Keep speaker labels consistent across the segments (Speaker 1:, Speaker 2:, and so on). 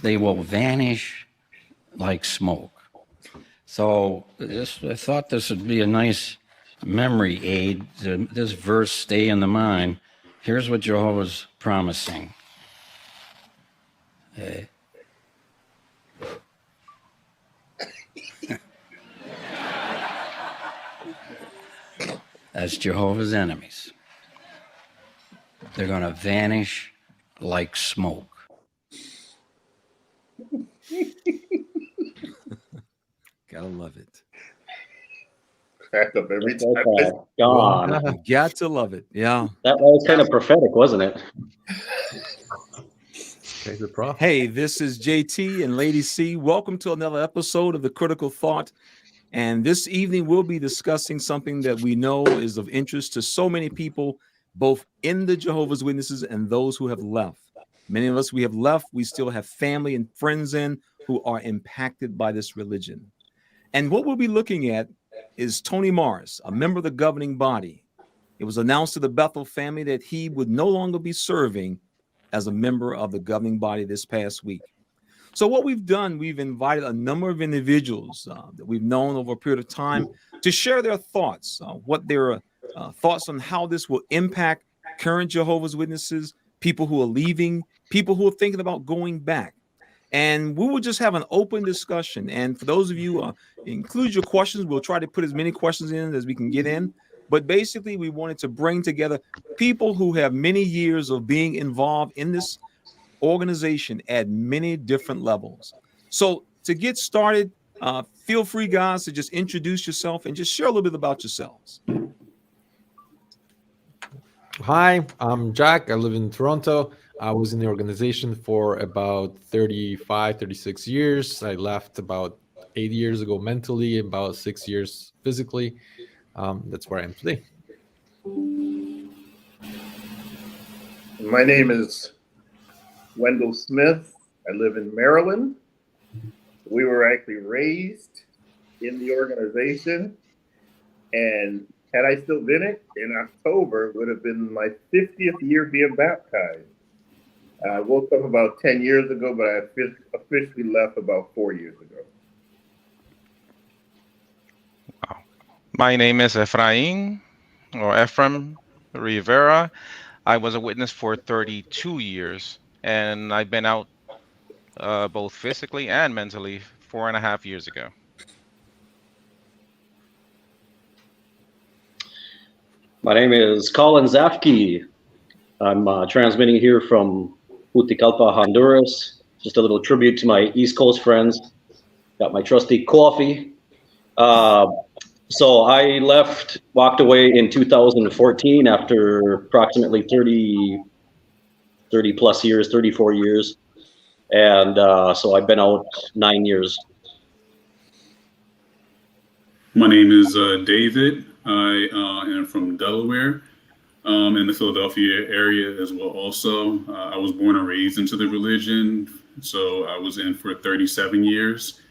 Speaker 1: they will vanish like smoke. So I thought this would be a nice memory aid. This verse stay in the mind. Here's what Jehovah's promising. As Jehovah's enemies, they're going to vanish like smoke.
Speaker 2: Gotta love it.
Speaker 3: Crack up every time.
Speaker 4: Gone.
Speaker 2: Got to love it. Yeah.
Speaker 4: That was kind of prophetic, wasn't it?
Speaker 5: Okay, the prof.
Speaker 2: Hey, this is JT and Lady C. Welcome to another episode of The Critical Thought. And this evening, we'll be discussing something that we know is of interest to so many people, both in the Jehovah's Witnesses and those who have left. Many of us, we have left. We still have family and friends in who are impacted by this religion. And what we'll be looking at is Tony Morris, a member of the governing body. It was announced to the Bethel family that he would no longer be serving as a member of the governing body this past week. So what we've done, we've invited a number of individuals that we've known over a period of time to share their thoughts, what their thoughts on how this will impact current Jehovah's Witnesses, people who are leaving, people who are thinking about going back. And we will just have an open discussion. And for those of you, include your questions. We'll try to put as many questions in as we can get in. But basically, we wanted to bring together people who have many years of being involved in this organization at many different levels. So to get started, feel free, guys, to just introduce yourself and just share a little bit about yourselves.
Speaker 5: Hi, I'm Jack. I live in Toronto. I was in the organization for about 35, 36 years. I left about 8 years ago mentally, about 6 years physically. That's where I am today.
Speaker 3: My name is Wendell Smith. I live in Maryland. We were actually raised in the organization, and had I still been in October, would have been my 50th year being baptized. I woke up about 10 years ago, but I officially left about 4 years ago.
Speaker 6: Wow. My name is Efrain, or Efrain Rivera. I was a witness for 32 years, and I've been out both physically and mentally 4.5 years ago.
Speaker 4: My name is Colin Zafke. I'm transmitting here from Juticalpa, Honduras. Just a little tribute to my East Coast friends. Got my trusty coffee. So I walked away in 2014 after approximately 30 plus years, 34 years. And so I've been out 9 years.
Speaker 7: My name is David. I am from Delaware, in the Philadelphia area as well also. I was born and raised into the religion, so I was in for 37 years,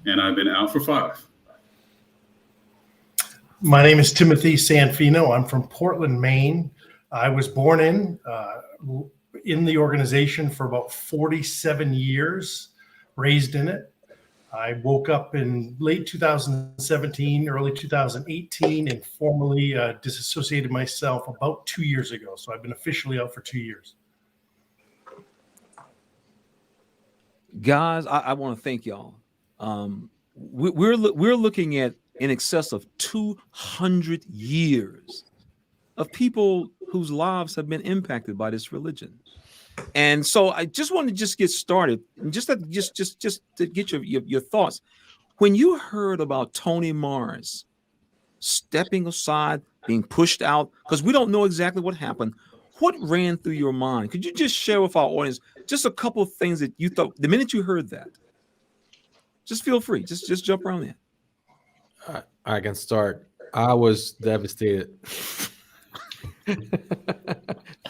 Speaker 7: and I've been out for 5.
Speaker 8: My name is Timothy Sanfino. I'm from Portland, Maine. I was born in the organization for about 47 years, raised in it. I woke up in late 2017, early 2018, and formally disassociated myself about 2 years ago. So I've been officially out for 2 years.
Speaker 2: Guys, I want to thank y'all. We're looking at in excess of 200 years of people whose lives have been impacted by this religion. And so I just want to just get started and just to get your thoughts. When you heard about Tony Morris stepping aside, being pushed out, because we don't know exactly what happened, what ran through your mind? Could you just share with our audience just a couple of things that you thought the minute you heard that? Just feel free. Just jump around there.
Speaker 5: I can start. I was devastated.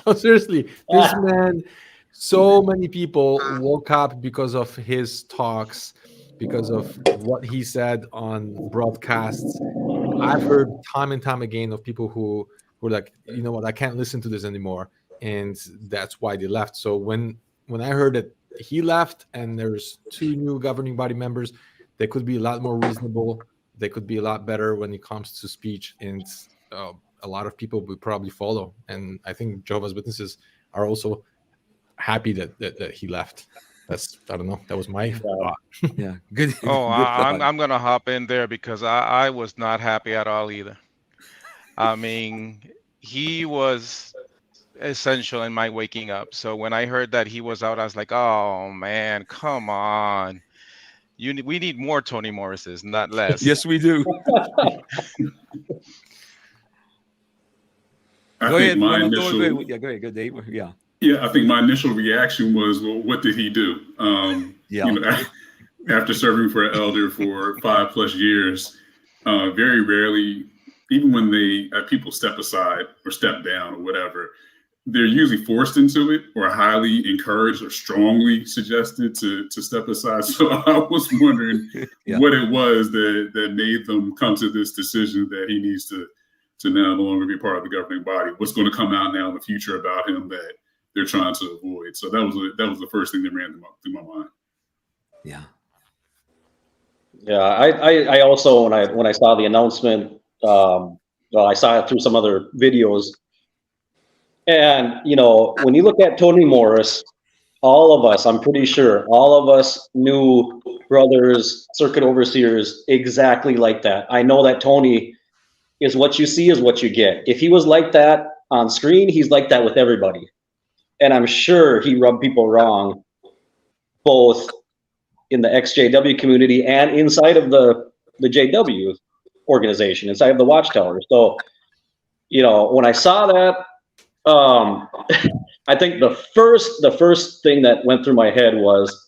Speaker 5: No, seriously, this man, so many people woke up because of his talks, because of what he said on broadcasts. I've heard time and time again of people who were like, you know what, I can't listen to this anymore. And that's why they left. So when I heard that he left and there's 2 new governing body members, they could be a lot more reasonable. They could be a lot better when it comes to speech, and a lot of people would probably follow. And I think Jehovah's Witnesses are also happy that he left. That's, I don't know, that was my thought.
Speaker 2: Yeah, good.
Speaker 6: Oh,
Speaker 2: good thought.
Speaker 6: I'm gonna hop in there because I was not happy at all either. I mean, he was essential in my waking up. So when I heard that he was out, I was like, oh man, come on. We need more Toni Morrises, not less.
Speaker 2: Yes, we do. Go ahead.
Speaker 7: My
Speaker 2: Wendell,
Speaker 7: initial,
Speaker 2: go ahead, Dave. Yeah.
Speaker 7: yeah, I think my initial reaction was, well, what did he do?
Speaker 2: Yeah.
Speaker 7: You know, after serving for an elder for 5+ years, very rarely, even when people step aside or step down or whatever, they're usually forced into it or highly encouraged or strongly suggested to step aside. So I was wondering what it was that made them come to this decision that he needs to now no longer be part of the governing body. What's going to come out now in the future about him that they're trying to avoid? So that was the first thing that ran through my mind.
Speaker 2: Yeah.
Speaker 4: Yeah, I also when I saw the announcement, well, I saw it through some other videos, and when you look at Toni Morris, all of us, I'm pretty sure, all of us knew brothers, circuit overseers exactly like that. I know that Toni is what you see is what you get. If he was like that on screen, he's like that with everybody, and I'm sure he rubbed people wrong, both in the ExJW community and inside of the JW organization, inside of the Watchtower. So, when I saw that, I think the first thing that went through my head was,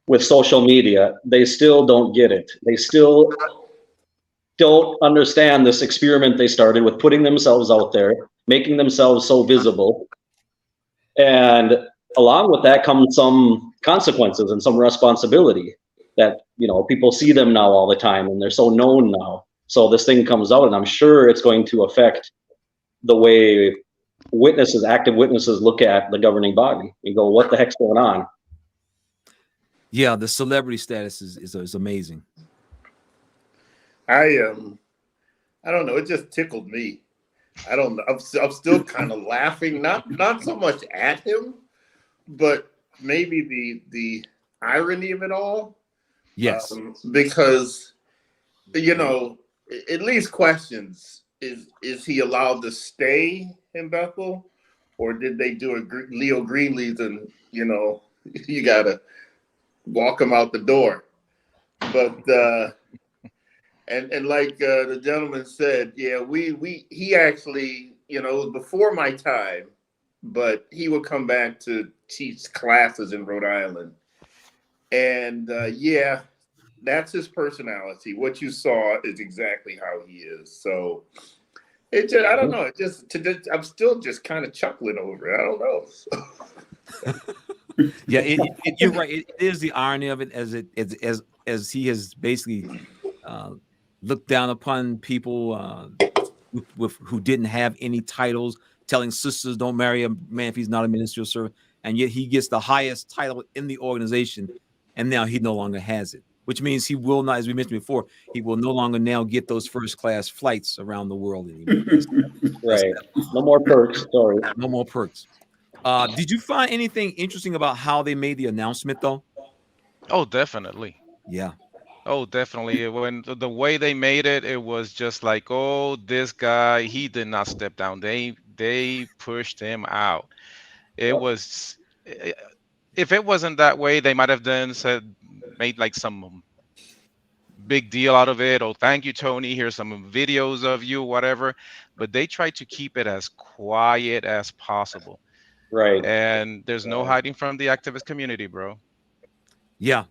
Speaker 4: with social media, they still don't get it. They still don't understand this experiment they started with putting themselves out there, making themselves so visible. And along with that comes some consequences and some responsibility that, people see them now all the time and they're so known now. So this thing comes out, and I'm sure it's going to affect the way active witnesses look at the governing body and go, what the heck's going on?
Speaker 2: Yeah, the celebrity status is amazing.
Speaker 3: I don't know. It just tickled me. I don't know. I'm still kind of laughing, not so much at him, but maybe the irony of it all.
Speaker 2: Yes,
Speaker 3: because at least questions: is he allowed to stay in Bethel, or did they do a Leo Greenleaf and you gotta walk him out the door? But and like the gentleman said, yeah, he actually, it was before my time, but he would come back to teach classes in Rhode Island. And yeah, that's his personality. What you saw is exactly how he is. So it just, I don't know. I'm still just kind of chuckling over it. I don't know.
Speaker 2: Yeah, you're right. It is the irony of it, as he has basically looked down upon people who didn't have any titles, telling sisters don't marry a man if he's not a ministerial servant, and yet he gets the highest title in the organization, and now he no longer has it, which means he will not, as we mentioned before, he will no longer now get those first-class flights around the world anymore.
Speaker 4: Right. No more perks. Sorry.
Speaker 2: No more perks. Did you find anything interesting about how they made the announcement, though?
Speaker 6: Oh, definitely.
Speaker 2: Yeah.
Speaker 6: Oh, definitely. When the way they made it, it was just like, oh, this guy, he did not step down. They pushed him out. It was, if it wasn't that way, they might have made like some big deal out of it. Oh, thank you, Toni. Here's some videos of you, whatever. But they tried to keep it as quiet as possible.
Speaker 4: Right.
Speaker 6: And there's no hiding from the activist community, bro.
Speaker 2: Yeah.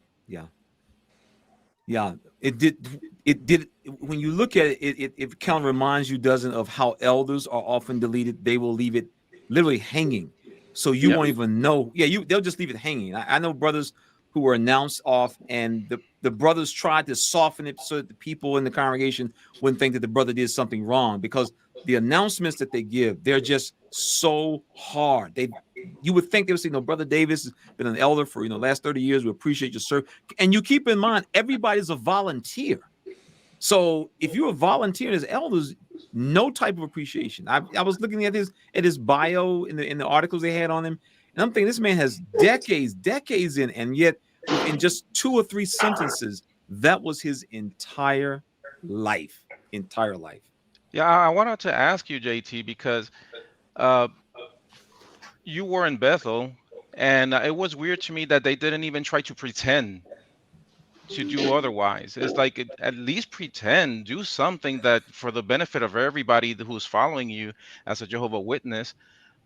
Speaker 2: It did. When you look at it, it kind of reminds you, doesn't, of how elders are often deleted. They will leave it literally hanging, so you won't even know. Yeah, they'll just leave it hanging. I know brothers who were announced off, and the brothers tried to soften it so that the people in the congregation wouldn't think that the brother did something wrong, because the announcements that they give, they're just so hard. you would think they would say, no, Brother Davis has been an elder for last 30 years. We appreciate your service. And you keep in mind, everybody's a volunteer. So if you're a volunteer as elders, no type of appreciation. I was looking at his bio in the articles they had on him, and I'm thinking this man has decades in, and yet in just 2 or 3 sentences, that was his entire life.
Speaker 6: Yeah, I wanted to ask you, JT, because you were in Bethel, and it was weird to me that they didn't even try to pretend to do otherwise. It's like at least pretend, do something that for the benefit of everybody who's following you as a Jehovah Witness.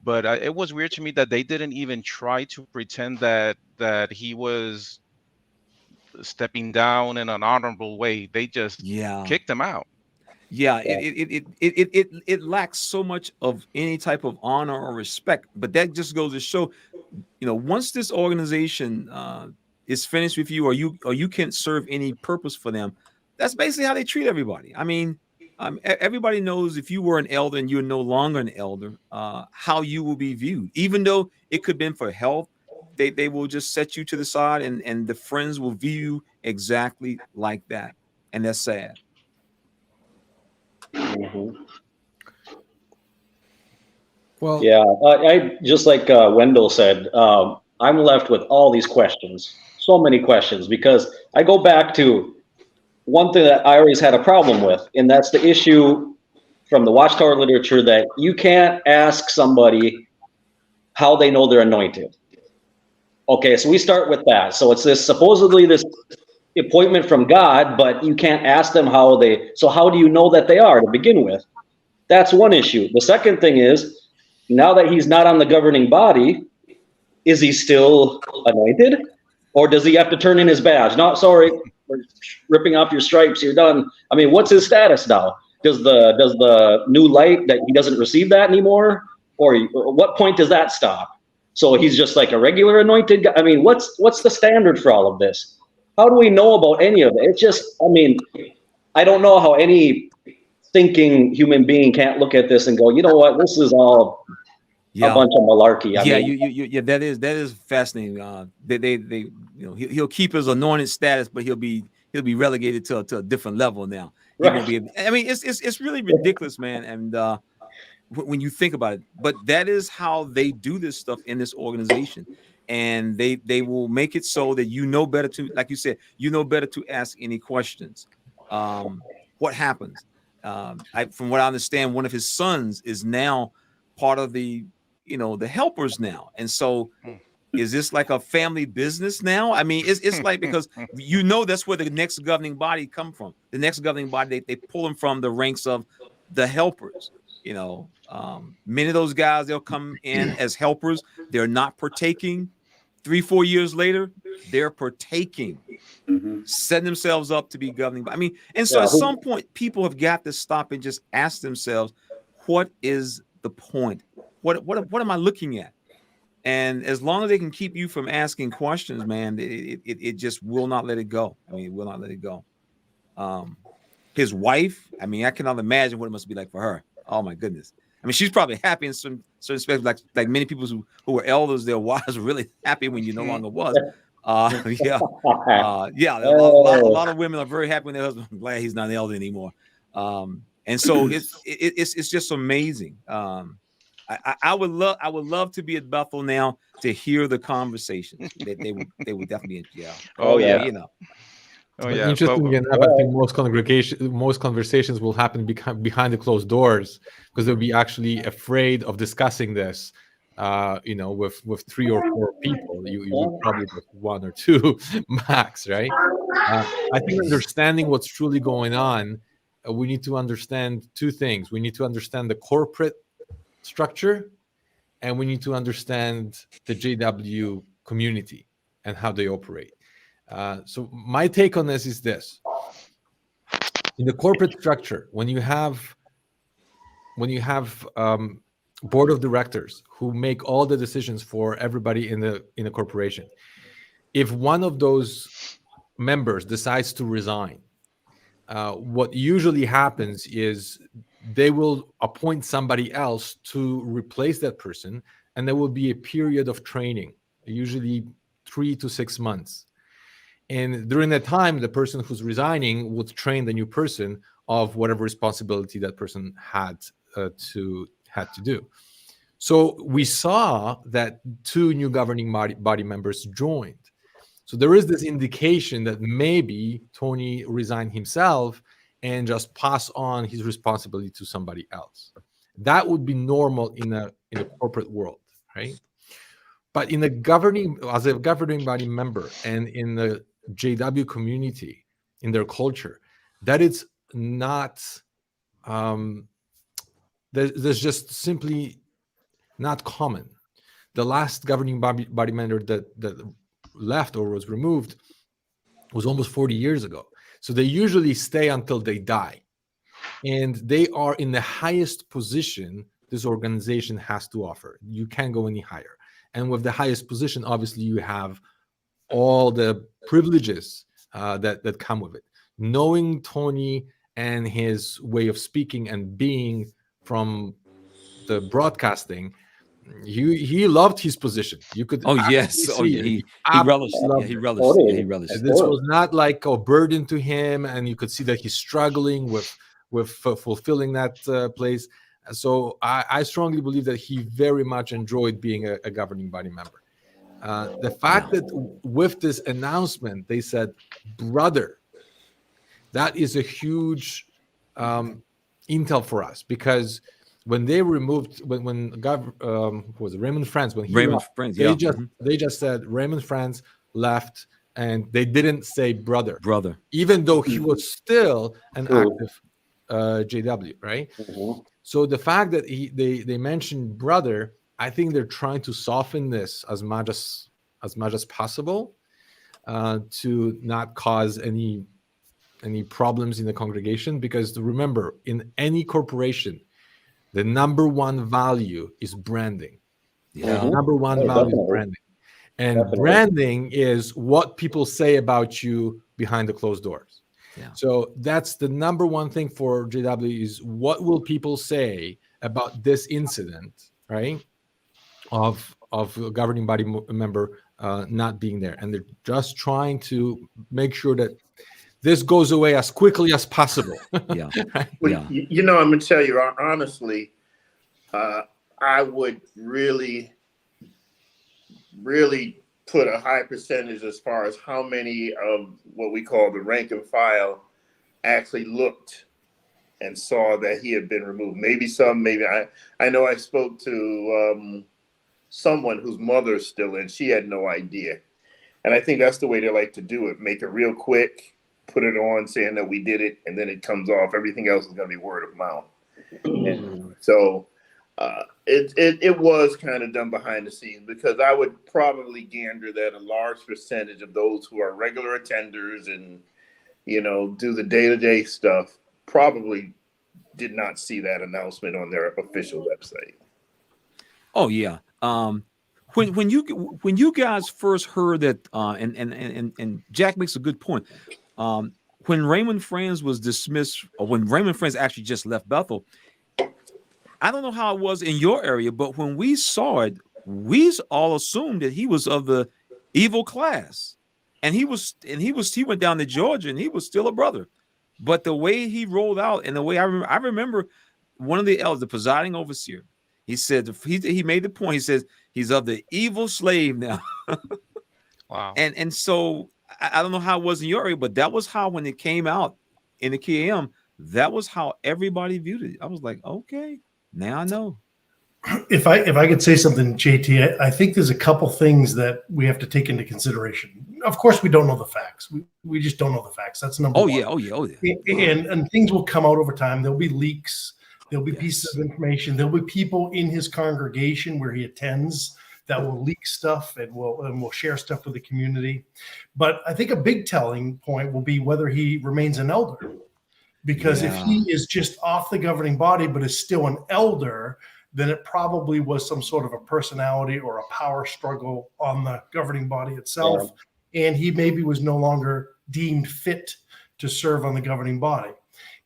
Speaker 6: But it was weird to me that they didn't even try to pretend that he was stepping down in an honorable way. They just kicked him out.
Speaker 2: Yeah, it lacks so much of any type of honor or respect. But that just goes to show, once this organization is finished with you, or you can't serve any purpose for them, that's basically how they treat everybody. I mean, everybody knows if you were an elder and you're no longer an elder, how you will be viewed. Even though it could have been for health, they will just set you to the side, and the friends will view you exactly like that, and that's sad.
Speaker 5: Well,
Speaker 4: yeah, I just like Wendell said, I'm left with all these questions, so many questions, because I go back to one thing that I always had a problem with, and that's the issue from the Watchtower literature that you can't ask somebody how they know they're anointed. Okay, so we start with that. So it's supposedly this appointment from God, but you can't ask them how do you know that they are to begin with? That's one issue. The second thing is, now that he's not on the governing body, is he still anointed? Or does he have to turn in his badge? No, sorry, we're ripping off your stripes, you're done. I mean, what's his status now? Does the new light that he doesn't receive that anymore? Or what point does that stop? So he's just like a regular anointed guy? I mean, what's the standard for all of this? How do we know about any of it? It's just, I mean, I don't know how any thinking human being can't look at this and go, you know what, this is all a bunch of malarkey. I mean,
Speaker 2: that is fascinating. He'll keep his anointed status, but he'll be relegated to a different level now. He won't be able, I mean, it's really ridiculous, man. And when you think about it, but that is how they do this stuff in this organization. And they will make it so that better to, like you said, better to ask any questions. What happens? From what I understand, one of his sons is now part of the helpers now. And so is this like a family business now? I mean, it's like, because that's where the next governing body come from. The next governing body, they pull them from the ranks of the helpers. Many of those guys, they'll come in as helpers. They're not partaking. 3-4 years later, they're partaking, setting themselves up to be governing. I mean, and so at some point, people have got to stop and just ask themselves, what is the point? What am I looking at? And as long as they can keep you from asking questions, man, it just will not let it go. I mean, it will not let it go. His wife, I mean, I cannot imagine what it must be like for her. Oh my goodness. I mean, she's probably happy in certain aspects, like many people who were elders, their wives were really happy when you no longer was. A lot of women are very happy when their husband. I'm glad he's not an elder anymore. And so it's just amazing. I would love to be at Bethel now to hear the conversations. They would definitely,
Speaker 5: Interesting enough, I think most conversations will happen behind the closed doors, because they'll be actually afraid of discussing this, with 3 or 4 people. You would probably with 1 or 2 max, right? I think understanding what's truly going on, we need to understand 2 things. We need to understand the corporate structure, and we need to understand the JW community and how they operate. So my take on this is this: in the corporate structure, when you have board of directors who make all the decisions for everybody in a corporation, if one of those members decides to resign, what usually happens is they will appoint somebody else to replace that person, and there will be a period of training, usually 3 to 6 months. And during that time, the person who's resigning would train the new person of whatever responsibility that person had to do. So we saw that 2 new governing body members joined. So there is this indication that maybe Tony resigned himself and just pass on his responsibility to somebody else. That would be normal in a corporate world, right? But as a governing body member and in the JW community, in their culture, that it's not, there's just simply not common. The last governing body member that left or was removed was almost 40 years ago. So they usually stay until they die. And they are in the highest position this organization has to offer. You can't go any higher. And with the highest position, obviously, you have all the privileges that come with it. Knowing Tony and his way of speaking and being from the broadcasting, he loved his position. You could
Speaker 9: He relished. Yeah, he relished.
Speaker 4: Oh,
Speaker 9: Yeah, he relished.
Speaker 5: and this was not like a burden to him, and you could see that he's struggling with fulfilling that place. So I strongly believe that he very much enjoyed being a governing body member. The fact that with this announcement, they said, brother, that is a huge intel for us, because when they removed, when was it Raymond France, when he left, they just said Raymond France left, and they didn't say brother, even though he was still an active JW, right?
Speaker 4: Mm-hmm.
Speaker 5: So the fact that they mentioned brother, I think they're trying to soften this as much as possible to not cause any problems in the congregation. Because remember, in any corporation, the number one value is branding.
Speaker 9: Yeah.
Speaker 5: Number one value is branding. And branding is what people say about you behind the closed doors.
Speaker 9: Yeah.
Speaker 5: So that's the number one thing for JW is what will people say about this incident, right? Of a governing body member not being there. And they're just trying to make sure that this goes away as quickly as possible.
Speaker 9: Yeah.
Speaker 5: Right?
Speaker 3: Well, you know, I'm going to tell you honestly, I would really put a high percentage as far as how many of what we call the rank and file actually looked and saw that he had been removed. Maybe some, maybe I know I spoke to someone whose mother's still in. She had no idea. And I think that's the way they like to do it. Make it real quick, put it on saying that we did it, and then it comes off. Everything else is going to be word of mouth. And so it was kind of done behind the scenes, because I would probably gander that a large percentage of those who are regular attenders and, you know, do the day-to-day stuff probably did not see that announcement on their official website.
Speaker 9: Oh yeah. When you guys first heard that, and Jack makes a good point. When Raymond Franz was dismissed, or when Raymond Franz actually just left Bethel, I don't know how it was in your area, but when we saw it, we all assumed that he was of the evil class, and he went down to Georgia, and he was still a brother. But the way he rolled out, and the way I remember one of the elders, the presiding overseer, he said, he made the point. He says he's of the evil slave now.
Speaker 6: Wow.
Speaker 9: And so I don't know how it was in your area, but that was how, when it came out in the KM, that was how everybody viewed it. I was like, okay, now I know.
Speaker 8: If I could say something, JT, I think there's a couple things that we have to take into consideration. Of course, we don't know the facts. We just don't know the facts. That's number one.
Speaker 9: Oh yeah.
Speaker 8: And things will come out over time. There'll be leaks. There'll be pieces of information. There'll be people in his congregation where he attends that will leak stuff and will share stuff with the community. But I think a big telling point will be whether he remains an elder. Because if he is just off the governing body but is still an elder, then it probably was some sort of a personality or a power struggle on the governing body itself. Yeah. And he maybe was no longer deemed fit to serve on the governing body.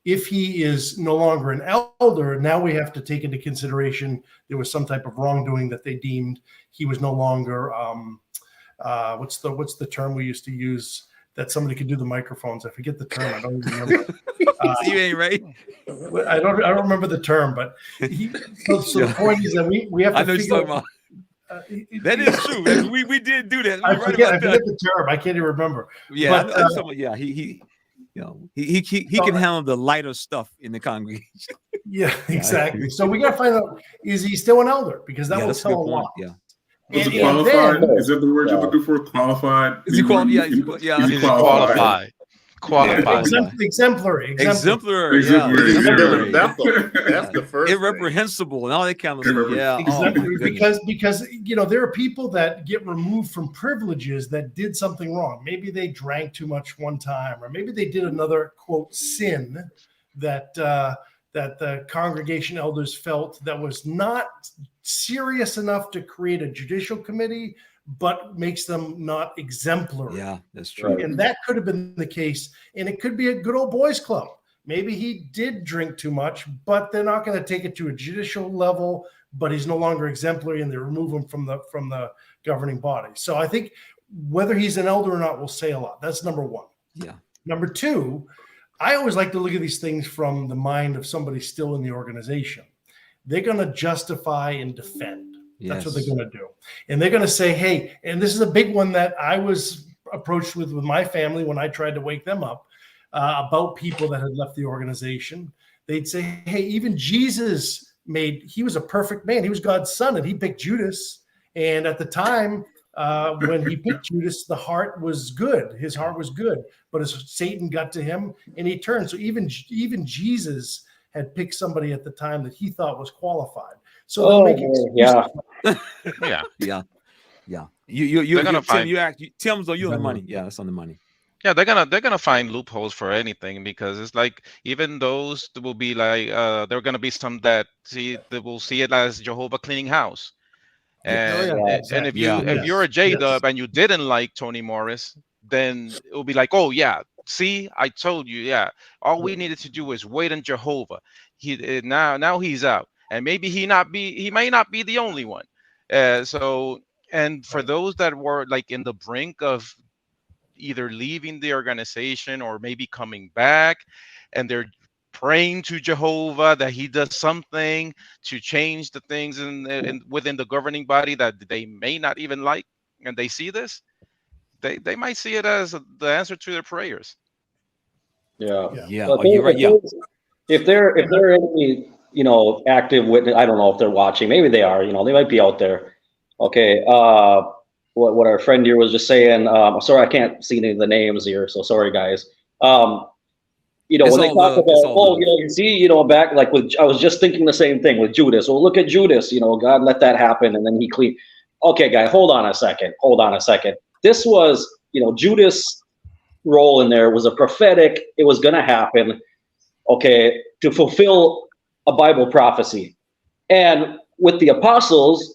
Speaker 8: if he is no longer an elder, now we have to take into consideration there was some type of wrongdoing that they deemed he was no longer. What's the term we used to use that somebody could do the microphones? I forget the term. I don't even remember.
Speaker 9: You ain't right.
Speaker 8: I don't remember the term, but so the point is that we have to
Speaker 9: I know
Speaker 8: figure
Speaker 9: you're talking
Speaker 8: out.
Speaker 9: about. That is true. We did do that.
Speaker 8: I
Speaker 9: Right
Speaker 8: forget
Speaker 9: about that.
Speaker 8: the term. I can't even remember.
Speaker 9: Yeah,
Speaker 8: But,
Speaker 9: yeah. He can handle the lighter stuff in the congregation.
Speaker 8: Yeah, exactly. So we got to find out, is he still an elder? Because that will
Speaker 9: that's a good
Speaker 8: tell a
Speaker 9: point.
Speaker 8: lot.
Speaker 9: Yeah.
Speaker 7: Was
Speaker 8: And
Speaker 7: it qualified?
Speaker 8: then,
Speaker 7: Is that the word you're looking for? Qualified?
Speaker 9: Is he qualified? Yeah,
Speaker 7: Is he
Speaker 6: He's
Speaker 7: qualified?
Speaker 6: qualified.
Speaker 8: exemplary.
Speaker 9: Exemplary.
Speaker 7: Exemplary.
Speaker 9: Yeah.
Speaker 7: Exemplary.
Speaker 3: That's the first thing.
Speaker 9: Irreprehensible and all that kind of stuff. Yeah. Oh, my
Speaker 8: Exemplary,
Speaker 9: goodness.
Speaker 8: because there are people that get removed from privileges that did something wrong. Maybe they drank too much one time, or maybe they did another quote sin that the congregation elders felt that was not serious enough to create a judicial committee, but makes them not exemplary.
Speaker 9: Yeah, that's true.
Speaker 8: And that could have been the case. And it could be a good old boys club. Maybe he did drink too much, but they're not going to take it to a judicial level, but he's no longer exemplary and they remove him from the governing body. So I think whether he's an elder or not will say a lot. That's number one.
Speaker 9: Yeah.
Speaker 8: Number two, I always like to look at these things from the mind of somebody still in the organization. They're going to justify and defend. That's what they're going to do. And they're going to say, hey, and this is a big one that I was approached with my family when I tried to wake them up about people that had left the organization. They'd say, hey, even Jesus he was a perfect man. He was God's son, and he picked Judas. And at the time, when he picked Judas, the heart was good. His heart was good. But as Satan got to him, and he turned. So even Jesus had picked somebody at the time that he thought was qualified. So
Speaker 4: yeah.
Speaker 6: Yeah.
Speaker 9: You're
Speaker 6: gonna find-
Speaker 9: Tim's though you're on the money. Yeah, that's on the money.
Speaker 6: Yeah, they're gonna find loopholes for anything, because it's like even those will be like there are gonna be some that will see it as Jehovah cleaning house. And and if you're a JW and you didn't like Tony Morris, then it will be like, oh yeah, see, I told you, yeah. All we needed to do was wait on Jehovah. Now he's out, and maybe he may not be the only one. So and for those that were like in the brink of either leaving the organization or maybe coming back, and they're praying to Jehovah that he does something to change the things within the governing body that they may not even like, and they see this, they might see it as the answer to their prayers.
Speaker 9: Yeah.
Speaker 4: But
Speaker 9: You're right. Yeah.
Speaker 4: If they're any active witness, I don't know if they're watching. Maybe they are. They might be out there. Okay. What our friend here was just saying. Sorry, I can't see any of the names here, so sorry, guys. When they talk about, you see, back like I was just thinking the same thing with Judas. Well, look at Judas. God let that happen, and then he cleaned. Okay, guy, hold on a second. This was, Judas' role in there was a prophetic. It was going to happen, okay, to fulfill a Bible prophecy, and with the apostles.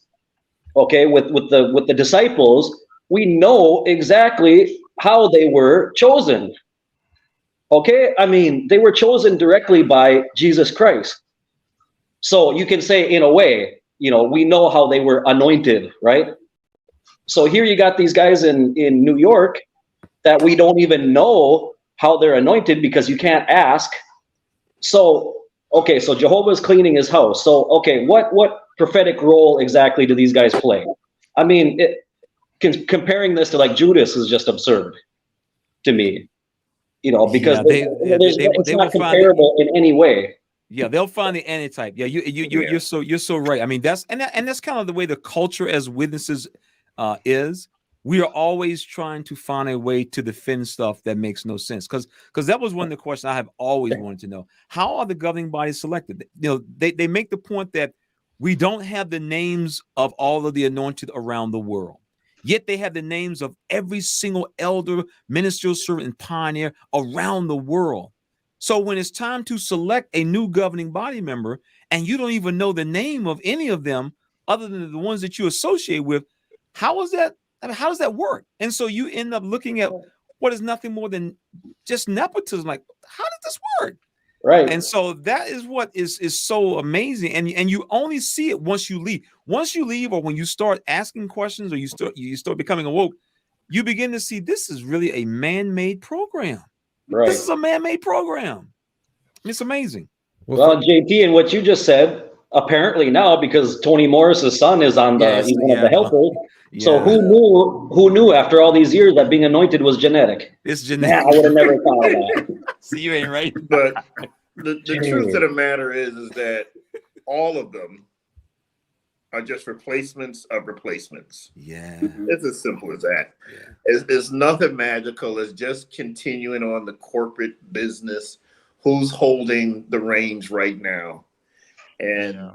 Speaker 4: Okay, with the disciples, we know exactly how they were chosen. Okay, I mean, they were chosen directly by Jesus Christ. So you can say, in a way, we know how they were anointed, right? So here you got these guys in New York that we don't even know how they're anointed because you can't ask. So, okay, so Jehovah's cleaning his house. So, okay, what prophetic role exactly do these guys play? I mean, comparing this to like Judas is just absurd to me, because it's not comparable in any way.
Speaker 9: Yeah, they'll find the antitype. Yeah, you're so right. I mean, that's kind of the way the culture as witnesses is. We are always trying to find a way to defend stuff that makes no sense. Because that was one of the questions I have always wanted to know. How are the governing bodies selected? They make the point that we don't have the names of all of the anointed around the world. Yet they have the names of every single elder, ministerial servant, and pioneer around the world. So when it's time to select a new governing body member, and you don't even know the name of any of them other than the ones that you associate with, how is that? I mean, how does that work? And so you end up looking at what is nothing more than just nepotism. Like, how does this work?
Speaker 4: Right.
Speaker 9: And so that is what is so amazing. And you only see it once you leave. Once you leave, or when you start asking questions, or you start becoming awoke, you begin to see this is really a man-made program.
Speaker 4: Right.
Speaker 9: This is a man-made program. It's amazing.
Speaker 4: Well, JT, and what you just said, apparently now, because Tony Morris's son is on the he's one of the helpers. So who knew after all these years that being anointed was genetic?
Speaker 9: It's genetic.
Speaker 4: Man, I would have never thought of that.
Speaker 9: See, you ain't right.
Speaker 3: But the truth of the matter is that all of them are just replacements of replacements.
Speaker 9: Yeah.
Speaker 3: It's as simple as that.
Speaker 9: Yeah.
Speaker 3: It's nothing magical. It's just continuing on the corporate business. Who's holding the reins right now? And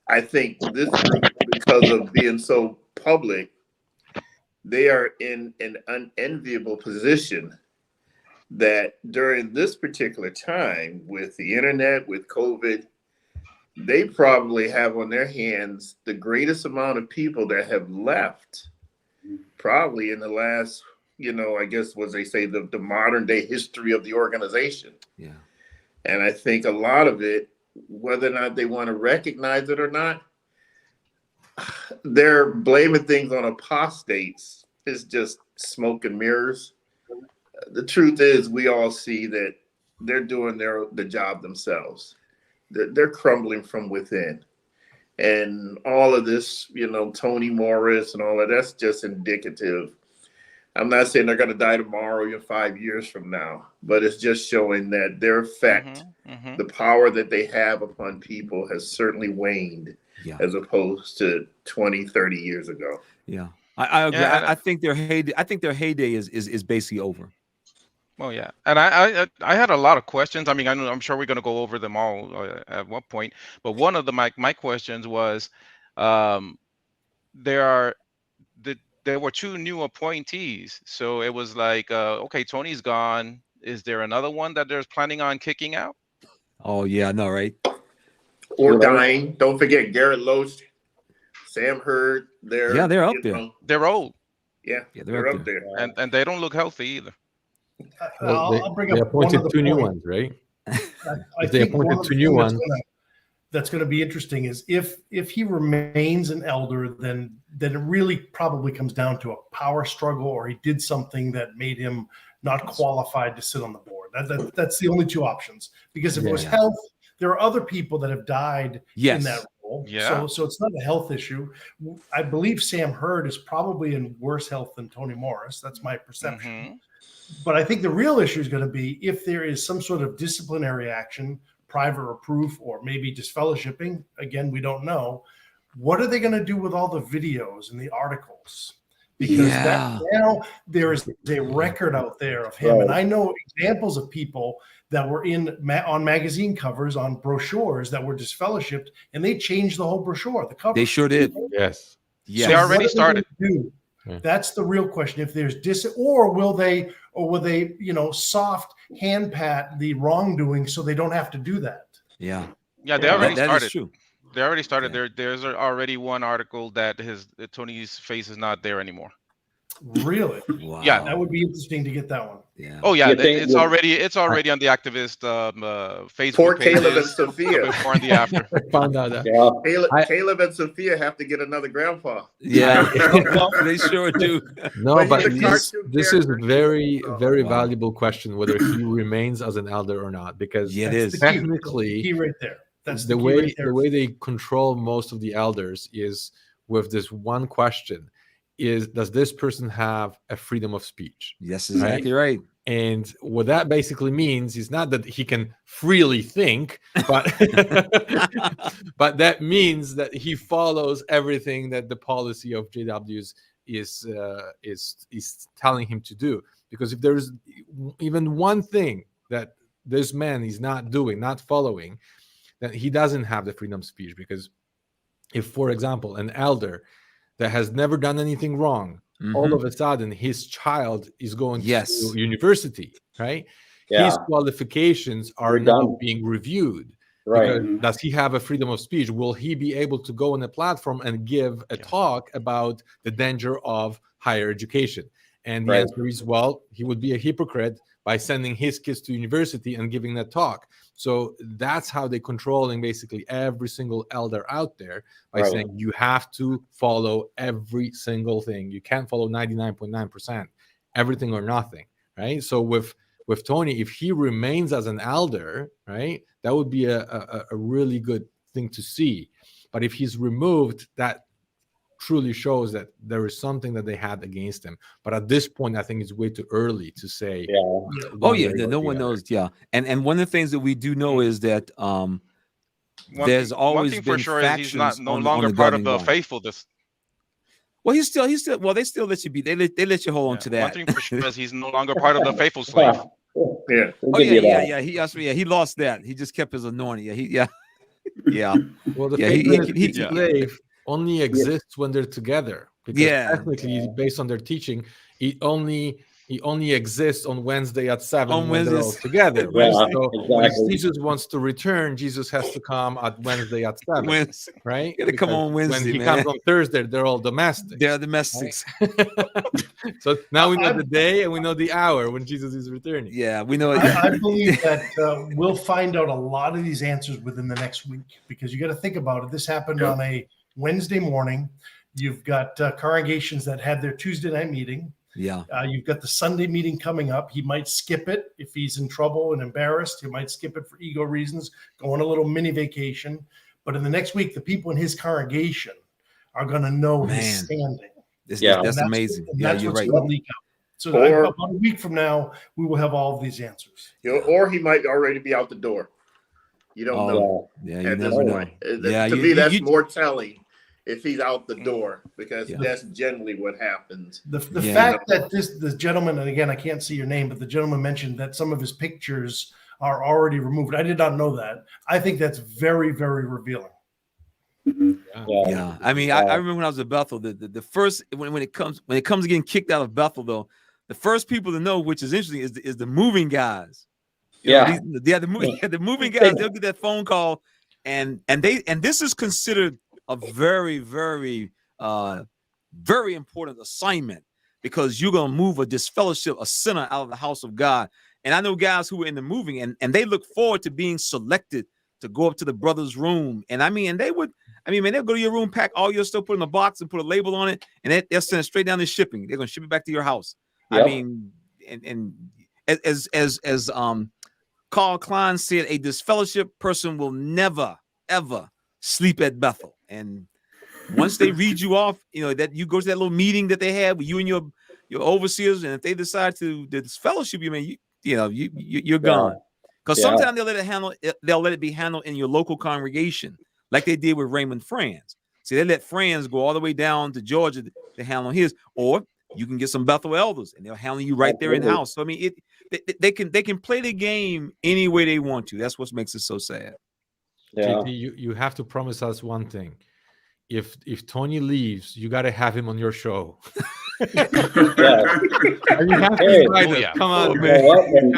Speaker 3: I think this group, because of being so public, they are in an unenviable position that during this particular time with the internet, with COVID, they probably have on their hands the greatest amount of people that have left probably in the last, I guess what they say, the modern day history of the organization.
Speaker 9: Yeah.
Speaker 3: And I think a lot of it, whether or not they want to recognize it or not, they're blaming things on apostates. It's just smoke and mirrors. The truth is, we all see that they're doing the job themselves. They're crumbling from within. And all of this, Tony Morris and all of that's just indicative. I'm not saying they're going to die tomorrow or 5 years from now, but it's just showing that their effect, the power that they have upon people has certainly waned as opposed to 20, 30 years ago.
Speaker 9: Yeah. I agree.
Speaker 6: Yeah,
Speaker 9: I think their heyday is basically over.
Speaker 6: Well, yeah, and I had a lot of questions. I mean, I'm sure we're going to go over them all at one point. But one of my questions was, there were two new appointees, so it was like, okay, Tony's gone. Is there another one that they're planning on kicking out?
Speaker 9: Oh yeah, I know, right?
Speaker 3: Or dying. Don't forget Garrett Loach, Sam Hurd. They're
Speaker 9: up there.
Speaker 6: They're old.
Speaker 3: Yeah,
Speaker 9: they're up there.
Speaker 6: And they don't look healthy either.
Speaker 8: I'll bring
Speaker 5: they
Speaker 8: up one
Speaker 5: appointed
Speaker 8: other
Speaker 5: two new
Speaker 8: point.
Speaker 5: ones, right?
Speaker 8: I
Speaker 5: They
Speaker 8: think one
Speaker 5: appointed
Speaker 8: of the
Speaker 5: two new
Speaker 8: things
Speaker 5: ones.
Speaker 8: that's going to be interesting is if he remains an elder, then it really probably comes down to a power struggle, or he did something that made him not qualified to sit on the board. That's the only two options. Because if it was health, there are other people that have died in that role.
Speaker 6: Yeah.
Speaker 8: So it's not a health issue. I believe Sam Hurd is probably in worse health than Tony Morris. That's my perception. But I think the real issue is going to be if there is some sort of disciplinary action, private reproof, or maybe disfellowshipping. Again, we don't know. What are they going to do with all the videos and the articles? Because now there is a record out there of him. And I know examples of people that were on magazine covers, on brochures that were disfellowshipped, and they changed the whole brochure, the cover.
Speaker 9: They sure did.
Speaker 5: Yes.
Speaker 6: Yeah. They already started.
Speaker 8: That's the real question. If there's or will they soft hand pat the wrongdoing so they don't have to do that?
Speaker 9: Yeah.
Speaker 6: Yeah, they already
Speaker 9: that
Speaker 6: started.
Speaker 9: is true.
Speaker 6: They already started. There's already one article that Tony's face is not there anymore.
Speaker 8: Really?
Speaker 9: Wow.
Speaker 6: Yeah.
Speaker 8: That would be interesting to get that one.
Speaker 9: Yeah.
Speaker 6: Oh yeah, it's already on the activist Facebook
Speaker 3: Poor Caleb and
Speaker 6: pages,
Speaker 3: Sophia.
Speaker 6: before and the after.
Speaker 5: Found out that.
Speaker 3: Caleb and Sophia have to get another grandpa.
Speaker 9: Yeah. They sure do.
Speaker 5: No, but
Speaker 3: he's a cartoon
Speaker 5: this is
Speaker 3: character.
Speaker 5: very valuable question whether he remains as an elder or not, because
Speaker 9: Yeah, it is.
Speaker 5: technically
Speaker 8: Key right there. That's
Speaker 5: the
Speaker 8: key
Speaker 5: way
Speaker 8: right there.
Speaker 5: the way they control most of the elders is with this one question: does this person have a freedom of speech?
Speaker 9: Yes, exactly right.
Speaker 5: And what that basically means is not that he can freely think, but but that means that he follows everything that the policy of JWs is telling him to do. Because if there's even one thing that this man is not doing, not following, then he doesn't have the freedom of speech. Because if, for example, an elder that has never done anything wrong, all of a sudden his child is going to university, right?
Speaker 4: Yeah.
Speaker 5: His qualifications are now being reviewed.
Speaker 4: Right.
Speaker 5: Because does he have a freedom of speech? Will he be able to go on a platform and give a talk about the danger of higher education? And the answer is, well, he would be a hypocrite by sending his kids to university and giving that talk. So that's how they're controlling basically every single elder out there by saying you have to follow every single thing. You can't follow 99.9%, everything or nothing, right? So with Tony, if he remains as an elder, right, that would be a really good thing to see. But if he's removed, that truly shows that there is something that they had against him. But at this point, I think it's way too early to say.
Speaker 9: Oh yeah, no one knows. Yeah, and one of the things that we do know is that there's always
Speaker 6: one thing for
Speaker 9: been
Speaker 6: sure is he's not no
Speaker 9: on
Speaker 6: longer
Speaker 9: the
Speaker 6: part of the
Speaker 9: governing body.
Speaker 6: faithful.
Speaker 9: Well, he's still. Well, they still let you be. They let you hold on to that.
Speaker 6: One thing for sure is he's no longer part of the faithful slave.
Speaker 3: Yeah.
Speaker 9: Oh yeah. He lost that. He just kept his anointing. Yeah.
Speaker 5: Well, the
Speaker 9: he
Speaker 5: slave only exists when they're together. Because technically, based on their teaching, he only exists on Wednesday at 7
Speaker 9: on
Speaker 5: when they're all
Speaker 9: Wednesdays.
Speaker 5: together.
Speaker 4: Yeah,
Speaker 5: Right? So
Speaker 4: exactly.
Speaker 5: if Jesus wants to return, Jesus has to come at Wednesday at 7. Right?
Speaker 9: Gotta come on Wednesday.
Speaker 5: When he
Speaker 9: man.
Speaker 5: comes on Thursday, they're all domestic.
Speaker 9: They're domestics.
Speaker 5: Right? So now we know the day and we know the hour when Jesus is returning.
Speaker 9: Yeah, we know it.
Speaker 8: I believe that we'll find out a lot of these answers within the next week, because you got to think about it. This happened on a Wednesday morning. You've got congregations that had their Tuesday night meeting.
Speaker 9: Yeah.
Speaker 8: You've got the Sunday meeting coming up. He might skip it if he's in trouble and embarrassed. He might skip it for ego reasons, go on a little mini vacation. But in the next week, the people in his congregation are going to know his standing.
Speaker 9: That's amazing.
Speaker 8: That's
Speaker 9: you're
Speaker 8: what's
Speaker 9: right.
Speaker 8: going to leak out. So about a week from now, we will have all of these answers.
Speaker 3: Or he might already be out the door. You don't know.
Speaker 9: Yeah, you never know.
Speaker 3: To me, that's more telling if he's out the door, because that's generally what happens.
Speaker 8: The fact that this gentleman, and again, I can't see your name, but the gentleman mentioned that some of his pictures are already removed. I did not know that. I think that's very, very revealing.
Speaker 9: Yeah. I mean, I remember when I was at Bethel, the first when it comes to getting kicked out of Bethel, though, the first people to know, which is interesting, is the moving guys. The moving guys. They'll get that phone call, and this is considered a very, very, very important assignment, because you're gonna move a disfellowship, a sinner out of the house of God. And I know guys who were in the moving, and they look forward to being selected to go up to the brother's room. And they'll go to your room, pack all your stuff, put it in a box, and put a label on it, and they'll send it straight down to shipping. They're gonna ship it back to your house. Yep. I mean, and as Carl Klein said, a disfellowship person will never ever sleep at Bethel. And once they read you off, that you go to that little meeting that they have with you and your overseers, and if they decide to disfellowship you, you're gone. Because sometimes they'll let it be handled in your local congregation, like they did with Raymond Franz. See, they let Franz go all the way down to Georgia to handle his, or you can get some Bethel elders and they'll handle you right there in the house. So I mean, they can play the game any way they want to. That's what makes it so sad.
Speaker 5: Yeah. JT, you have to promise us one thing. If Tony leaves, you got to have him on your show. You have to invite us. Come on, man.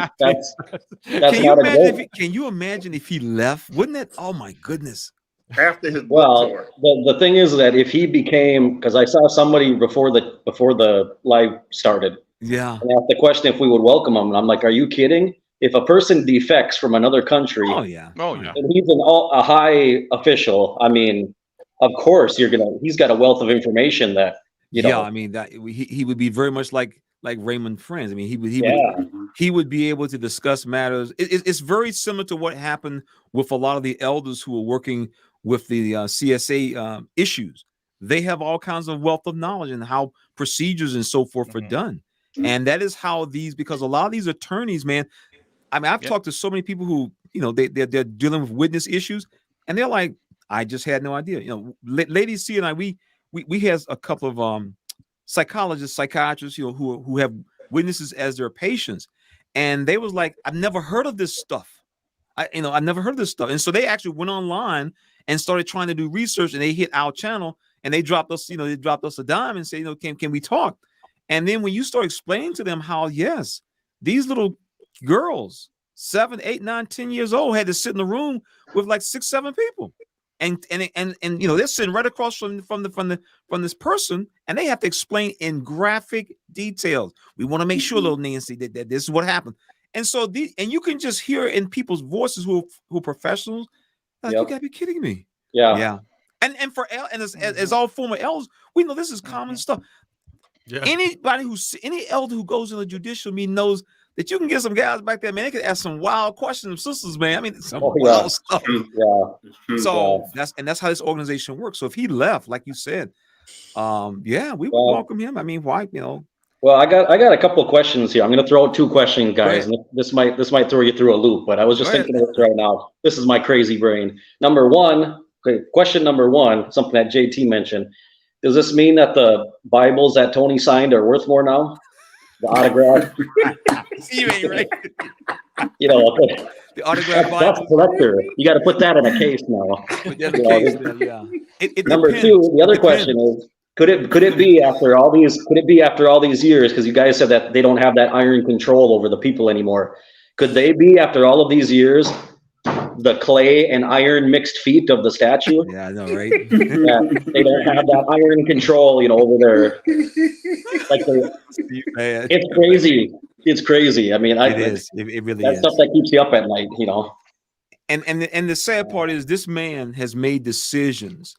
Speaker 9: Can you imagine if he left? Wouldn't that? Oh my goodness.
Speaker 3: After his
Speaker 4: tour. The thing is that if he became, because I saw somebody before the live started.
Speaker 9: Yeah.
Speaker 4: And asked the question if we would welcome him, and I'm like, are you kidding? If a person defects from another country,
Speaker 6: and
Speaker 4: he's a high official, I mean, of course he's got a wealth of information that
Speaker 9: I mean, that he would be very much like Raymond Franz. I mean, he would be able to discuss matters. It's very similar to what happened with a lot of the elders who are working with the CSA issues. They have all kinds of wealth of knowledge and how procedures and so forth are done. And that is how because a lot of these attorneys, man, I mean, I've talked to so many people who, they're dealing with witness issues, and they're like, I just had no idea. Lady C and I, we have a couple of psychologists, psychiatrists, who have witnesses as their patients, and they was like, I've never heard of this stuff. I've never heard of this stuff, and so they actually went online and started trying to do research, and they hit our channel, and they dropped us, a dime and said, can we talk? And then when you start explaining to them how, yes, these little girls, 7, 8, 9, 10 years old, had to sit in the room with like 6, 7 people. and they're sitting right across from this person, and they have to explain in graphic details. We want to make sure, little Nancy, that this is what happened. And so and you can just hear in people's voices who are professionals, like, you gotta be kidding me. Yeah. And as all former elders, we know this is common stuff.
Speaker 5: Yeah.
Speaker 9: Any elder who goes in the judicial meeting knows that you can get some guys back there, man. They could ask some wild questions of sisters, man. I mean, some wild stuff. So that's how this organization works. So if he left, like you said, we would welcome him. I mean, why,
Speaker 4: Well, I got a couple of questions here. I'm going to throw out 2 questions, guys. And this might throw you through a loop, but I was just thinking of this right now. This is my crazy brain. Question number one, something that JT mentioned. Does this mean that the Bibles that Tony signed are worth more now? The autograph?
Speaker 9: You ain't right.
Speaker 4: The autograph Bible collector. You got to put that in a case now. Number 2, the other question is, could it be after all these years, because you guys said that they don't have that iron control over the people anymore. Could they be, after all of these years, the clay and iron mixed feet of the statue?
Speaker 9: Yeah, I know, right?
Speaker 4: They don't have that iron control, over there. It's crazy. It's crazy. I mean,
Speaker 9: it is. It really
Speaker 4: is. That's stuff that keeps you up at night,
Speaker 9: And the sad part is, this man has made decisions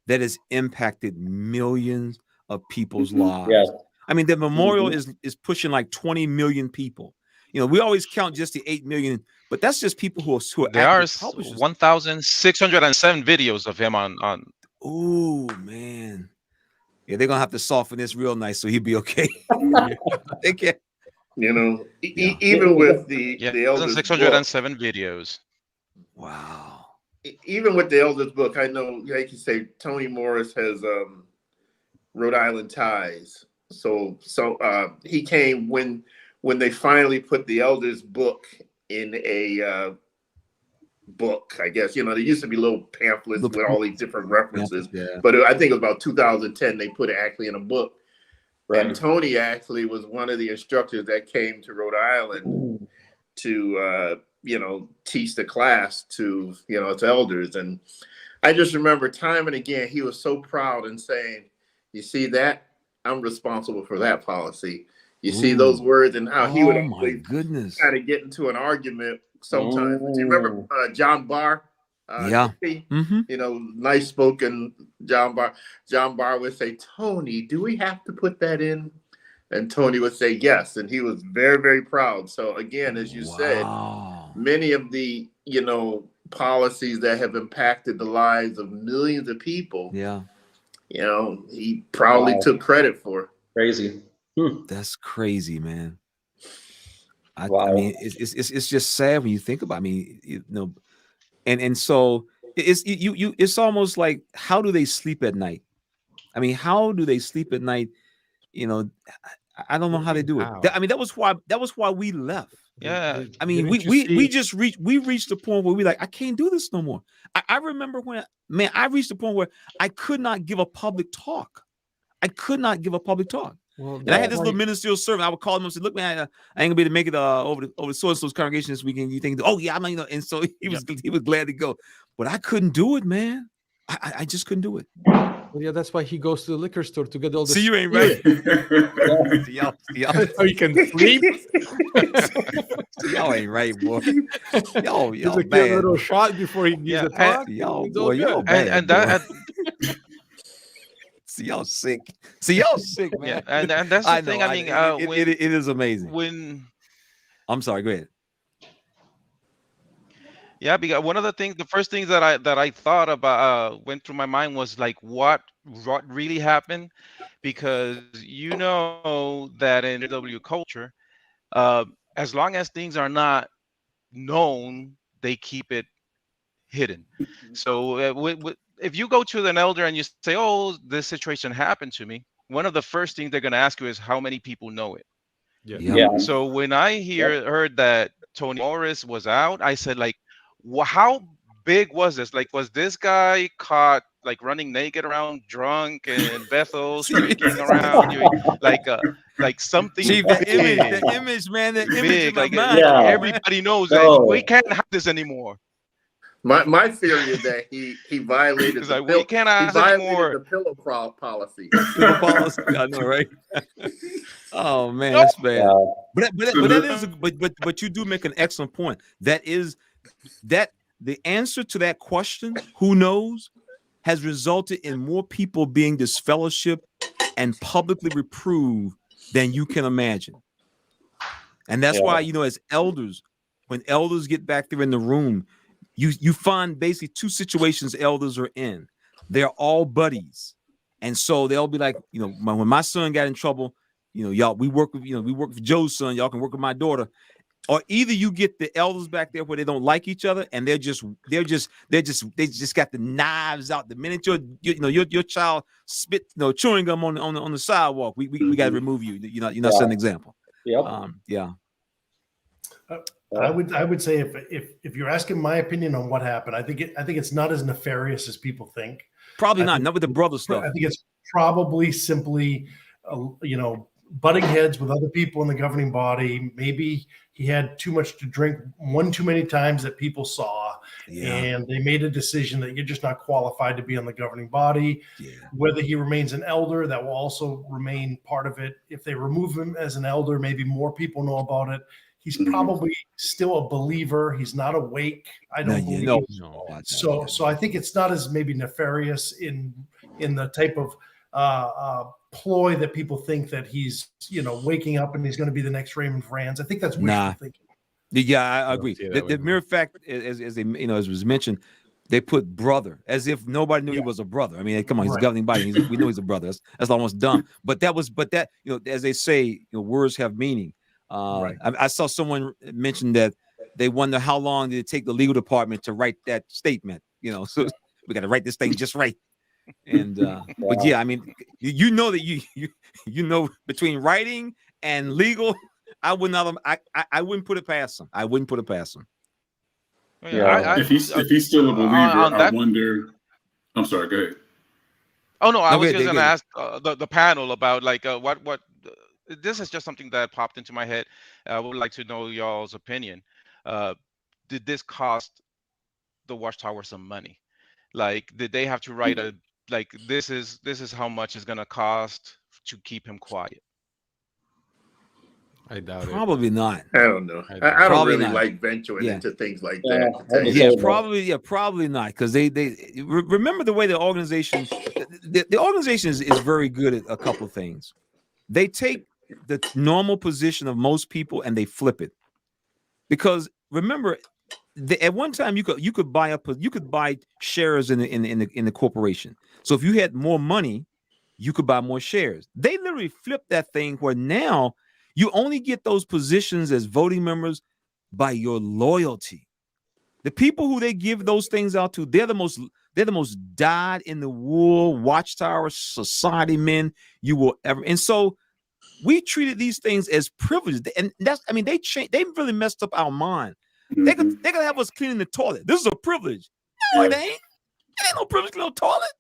Speaker 9: that has impacted millions of people's lives.
Speaker 4: Yes.
Speaker 9: I mean, the memorial is pushing like 20 million people. We always count just the 8 million, but that's just people who are
Speaker 6: there are 1,607 videos of him on.
Speaker 9: Oh man, yeah, they're gonna have to soften this real nice so he'll be okay. They can't.
Speaker 3: Even with the elders
Speaker 6: 1,607 videos.
Speaker 9: Wow.
Speaker 3: Even with the elders book, I know, like you say, Tony Morris has Rhode Island ties. So he came when they finally put the elders book in a book, I guess. There used to be little pamphlets with all these different references. But I think it was about 2010 they put it actually in a book. Right. And Tony actually was one of the instructors that came to Rhode Island to teach the class to its elders. And I just remember time and again he was so proud and saying, "You see that? I'm responsible for that policy." You see those words, and how he would kind of get into an argument sometimes. Do you remember John Barr? Nice spoken John Barr. John Barr would say, "Tony, do we have to put that in?" And Tony would say yes, and he was very, very proud. So again, as you said, many of the policies that have impacted the lives of millions of people, he proudly took credit for.
Speaker 4: Crazy.
Speaker 9: That's crazy, man. I mean, it's just sad when you think about. I mean, and so it's almost like, how do they sleep at night? I mean, how do they sleep at night? I don't know how they do it. I mean, that was why we left.
Speaker 6: Yeah.
Speaker 9: I mean, we reached the point where we like, I can't do this no more. I remember when, man, I reached the point where I could not give a public talk. Well, and I had this little ministerial servant. I would call him and say, "Look, man, I ain't gonna be able to make it over so-and-so's congregation this weekend. You think, oh yeah, I'm and so he was glad to go, but I couldn't do it, man. I just couldn't do it.
Speaker 5: Well, yeah, that's why he goes to the liquor store to get all the.
Speaker 9: See, you ain't right.
Speaker 5: So you can sleep.
Speaker 9: Y'all ain't right, boy. Y'all
Speaker 5: a
Speaker 9: bad.
Speaker 5: Little shot before he gives a talk.
Speaker 9: Y'all bad.
Speaker 6: And that.
Speaker 9: See, y'all sick. Man.
Speaker 6: Yeah, and that's the thing. I mean,
Speaker 9: it is amazing. I'm sorry. Go ahead.
Speaker 6: Yeah, because one of the first things that I thought about, went through my mind was like, what really happened, because that in ExJW culture, as long as things are not known, they keep it hidden. So if you go to an elder and you say, "Oh, this situation happened to me," one of the first things they're going to ask you is how many people know it.
Speaker 4: Yeah.
Speaker 6: So when I heard that Tony Morris was out, I said, like, how big was this? Like, was this guy caught like running naked around, drunk, and Bethel sneaking around, like something?
Speaker 9: Chief, the image, man, the image.
Speaker 6: Big,
Speaker 9: like,
Speaker 6: everybody knows that we can't have this anymore.
Speaker 3: My theory is that he violated
Speaker 6: It's like, we can't ask anymore.
Speaker 3: the pillow policy.
Speaker 9: Pillow policy. I know, right? Oh man,
Speaker 6: No.
Speaker 9: that's bad. But that is
Speaker 7: So
Speaker 9: but you do make an excellent point. That the answer to that question, who knows, has resulted in more people being disfellowshipped and publicly reproved than you can imagine. And that's why, as elders, when elders get back there in the room, you find basically two situations elders are in. They're all buddies. And so they'll be like, when my son got in trouble, y'all, we work with Joe's son, y'all can work with my daughter. Or either you get the elders back there where they don't like each other and they just got the knives out. The minute your child spit chewing gum on the sidewalk, we got to remove you. You're not setting an example.
Speaker 4: Yep.
Speaker 9: Yeah.
Speaker 8: I would say if you're asking my opinion on what happened, I think it's not as nefarious as people think.
Speaker 9: Probably not with the brother stuff.
Speaker 8: I think it's probably simply, butting heads with other people in the governing body. Maybe he had too much to drink one too many times that people saw, and they made a decision that you're just not qualified to be on the governing body. Yeah. Whether he remains an elder, that will also remain part of it. If they remove him as an elder, maybe more people know about it. He's probably still a believer. He's not awake. I don't believe.
Speaker 9: No.
Speaker 8: So I think it's not as maybe nefarious in the type of ploy that people think that he's waking up and he's going to be the next Raymond Franz. I think that's wishful thinking.
Speaker 9: Yeah, I agree. The mere fact, as they as was mentioned, they put brother as if nobody knew he was a brother. I mean, come on, he's a governing body. We know he's a brother. That's almost dumb. But that as they say, words have meaning. I saw someone mention that they wonder how long did it take the legal department to write that statement. So we got to write this thing just right. And but yeah, I mean, that you between writing and legal, I wouldn't put it past them. I wouldn't put it past them.
Speaker 7: Yeah, if he's still a believer, I wonder. I'm sorry, go ahead.
Speaker 6: Oh no, I was just going to ask the panel about what. This is just something that popped into my head. I would like to know y'all's opinion. Did this cost the Watchtower some money? Did they have to write this is how much it's going to cost to keep him quiet?
Speaker 5: I doubt it.
Speaker 9: Probably not.
Speaker 3: I don't know. I don't really like venturing into things like that.
Speaker 9: Yeah, probably not. Because they remember the way the organization, the organization is very good at a couple of things. They take the normal position of most people and they flip it. Because remember, at one time you could buy shares in the corporation. So if you had more money, you could buy more shares. They literally flipped that thing where now you only get those positions as voting members by your loyalty. The people who they give those things out to, they're the most dyed in the wool Watchtower society men you will ever. And so we treated these things as privileged, and they really messed up our mind. They're gonna have us cleaning the toilet. This is a privilege. No, it ain't. It ain't no privilege to clean the toilet.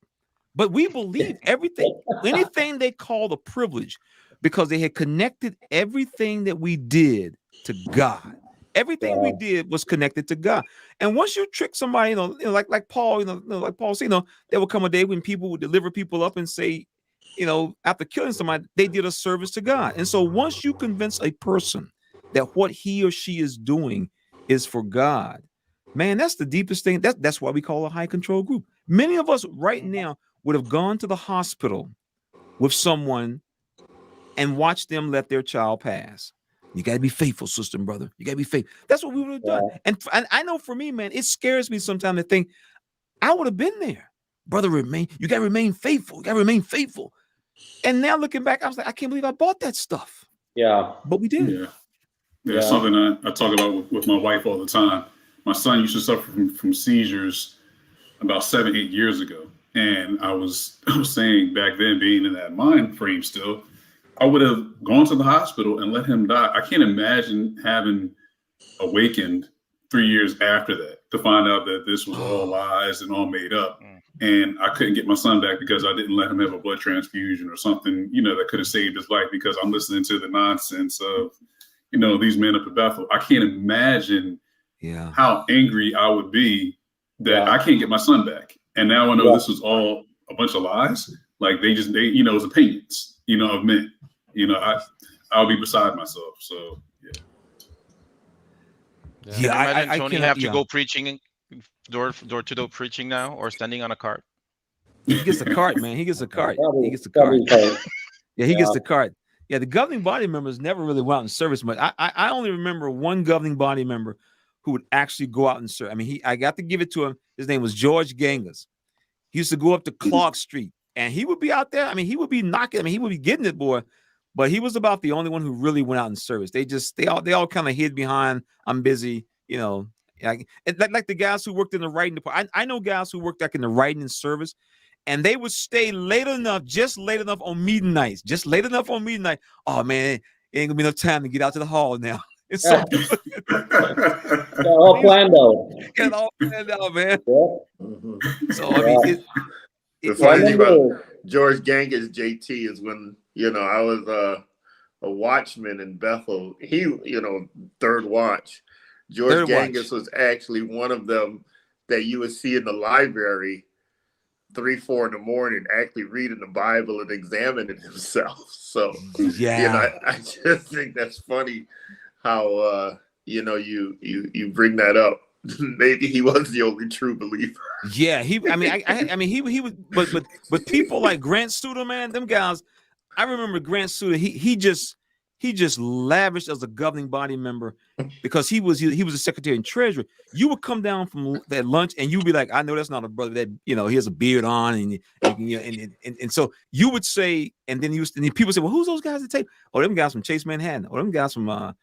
Speaker 9: But we believe anything they called a privilege, because they had connected everything that we did to God. Everything we did was connected to God. And once you trick somebody, like Paul, like Paul said, there will come a day when people would deliver people up and say, after killing somebody, they did a service to God. And so once you convince a person that what he or she is doing is for God, man, that's the deepest thing. That's why we call a high control group. Many of us right now would have gone to the hospital with someone and watched them let their child pass. You got to be faithful, sister and brother. You got to be faithful. That's what we would have done. And I know for me, man, it scares me sometimes to think I would have been there. Brother, you got to remain faithful. You got to remain faithful. And now looking back, I was like, I can't believe I bought that stuff.
Speaker 4: Yeah.
Speaker 9: But we did.
Speaker 7: Yeah. It's something I talk about with my wife all the time. My son used to suffer from seizures about 7-8 years ago. And I was saying back then, being in that mind frame still, I would have gone to the hospital and let him die. I can't imagine having awakened 3 years after that to find out that this was all lies and all made up. And I couldn't get my son back because I didn't let him have a blood transfusion or something, that could have saved his life, because I'm listening to the nonsense of, these men up at Bethel. I can't imagine how angry I would be that I can't get my son back. And now I know this was all a bunch of lies. Like they it's opinions, of men. I'll be beside myself. So
Speaker 6: Can you
Speaker 9: Yeah,
Speaker 6: imagine
Speaker 9: I
Speaker 6: Tony
Speaker 9: cannot.
Speaker 6: have to go preaching, door to door preaching now, or standing on a cart?
Speaker 9: He gets the cart, man. He gets the cart.
Speaker 4: Probably-
Speaker 9: He gets the cart.
Speaker 4: probably-
Speaker 9: Yeah, he gets the cart. Yeah, the governing body members never really went out in service much. I only remember one governing body member who would actually go out and serve. I mean, I got to give it to him. His name was George Gangas. He used to go up to Clark Street, and he would be out there. I mean, he would be knocking. I mean, he would be getting it, boy. But he was about the only one who really went out in service. They all kind of hid behind, I'm busy, like the guys who worked in the writing department. I know guys who worked like in the writing and service, and they would stay just late enough on meeting nights, Oh man, it ain't gonna be enough time to get out to the hall now. It's so
Speaker 4: all planned out.
Speaker 9: Get all planned out, man.
Speaker 3: Mhm.
Speaker 9: So I mean,
Speaker 3: The funny thing about George Gangas, JT, is when I was a watchman in Bethel. He, third watch. George Gangas was actually one of them that you would see in the library 3-4 in the morning, actually reading the Bible and examining himself. So I just think that's funny how you bring that up. Maybe he was the only true believer.
Speaker 9: Yeah, he was, but people like Grant Suter, man, them guys. I remember Grant Suter. He just lavished as a governing body member because he was a secretary and treasurer. You would come down from that lunch and you'd be like, I know that's not a brother that he has a beard on and so you would say, and then people say, well, who's those guys that take? Oh, them guys from Chase Manhattan, or them guys from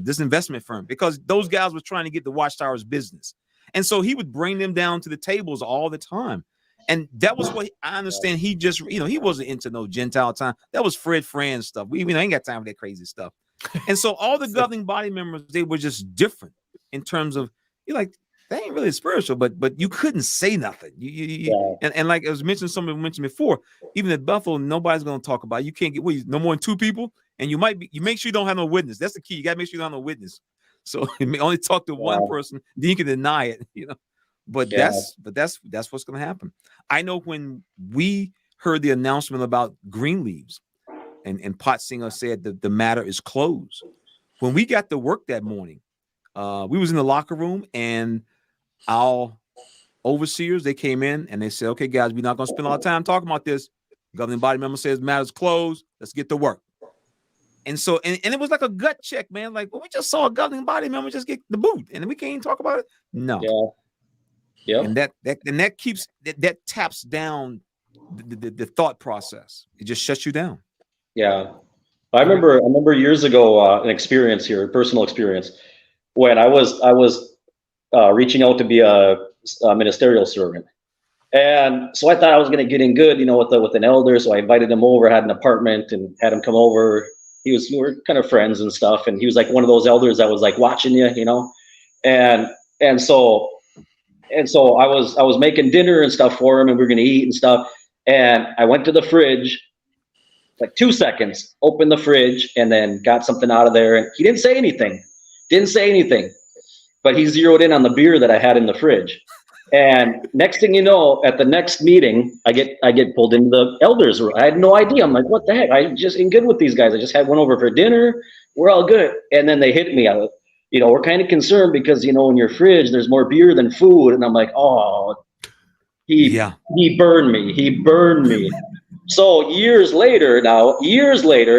Speaker 9: this investment firm, because those guys were trying to get the Watchtower's business, and so he would bring them down to the tables all the time. And that was what I understand. He just, he wasn't into no Gentile time. That was Fred Fran stuff. We ain't got time for that crazy stuff. And so all the governing body members, they were just different in terms of, they ain't really spiritual, but you couldn't say nothing. And like it was mentioned, somebody mentioned before, even at Bethel, nobody's going to talk about it. You can't get no more than 2 people, and you make sure you don't have no witness. That's the key. You got to make sure you don't have no witness. So you may only talk to one person, then you can deny it. But that's what's going to happen. I know when we heard the announcement about Greenleaves and Pottsinger said that the matter is closed. When we got to work that morning, we was in the locker room, and our overseers, they came in and they said, okay, guys, we're not going to spend a lot of time talking about this. Governing body member says matter's closed. Let's get to work. And so, and it was like a gut check, man. Like, well, we just saw a governing body member just get the boot, and we can't even talk about it. No.
Speaker 4: Yeah. Yep.
Speaker 9: And that keeps that taps down the thought process. It just shuts you down.
Speaker 4: Yeah, I remember years ago an experience here, a personal experience, when I was reaching out to be a ministerial servant, and so I thought I was going to get in good, with an elder. So I invited him over, had an apartment, and had him come over. We were kind of friends and stuff, and he was like one of those elders that was like watching you, and so. And so I was making dinner and stuff for him, and we were going to eat and stuff. And I went to the fridge, like 2 seconds, opened the fridge, and then got something out of there. And he didn't say anything. But he zeroed in on the beer that I had in the fridge. And next thing you know, at the next meeting, I get pulled into the elders room. I had no idea. I'm like, what the heck? I just ain't good with these guys. I just had one over for dinner. We're all good. And then they hit me. We're kind of concerned because, in your fridge, there's more beer than food. And I'm like, oh, he burned me. So years later,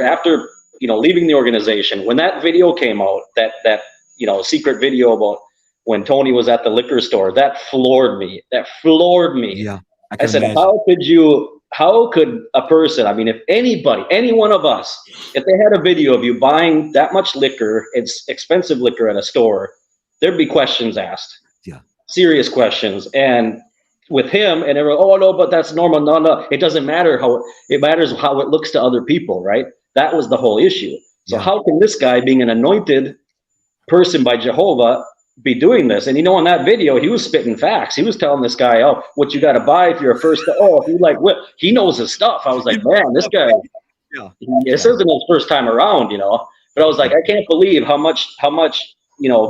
Speaker 4: after, leaving the organization, when that video came out, that secret video about when Tony was at the liquor store, that floored me.
Speaker 9: Yeah.
Speaker 4: I said, how could a person, if anybody, any one of us, if they had a video of you buying that much liquor, it's expensive liquor at a store, there'd be questions asked.
Speaker 9: Yeah.
Speaker 4: Serious questions. And with him, and everyone, oh no, but that's normal. No, it doesn't matter it matters how it looks to other people, right? That was the whole issue. So how can this guy, being an anointed person by Jehovah, be doing this? And on that video, he was spitting facts. He was telling this guy, oh, what you got to buy if you're a first, he knows his stuff. I was like, man, this guy, this isn't his first time around, but I was like, I can't believe how much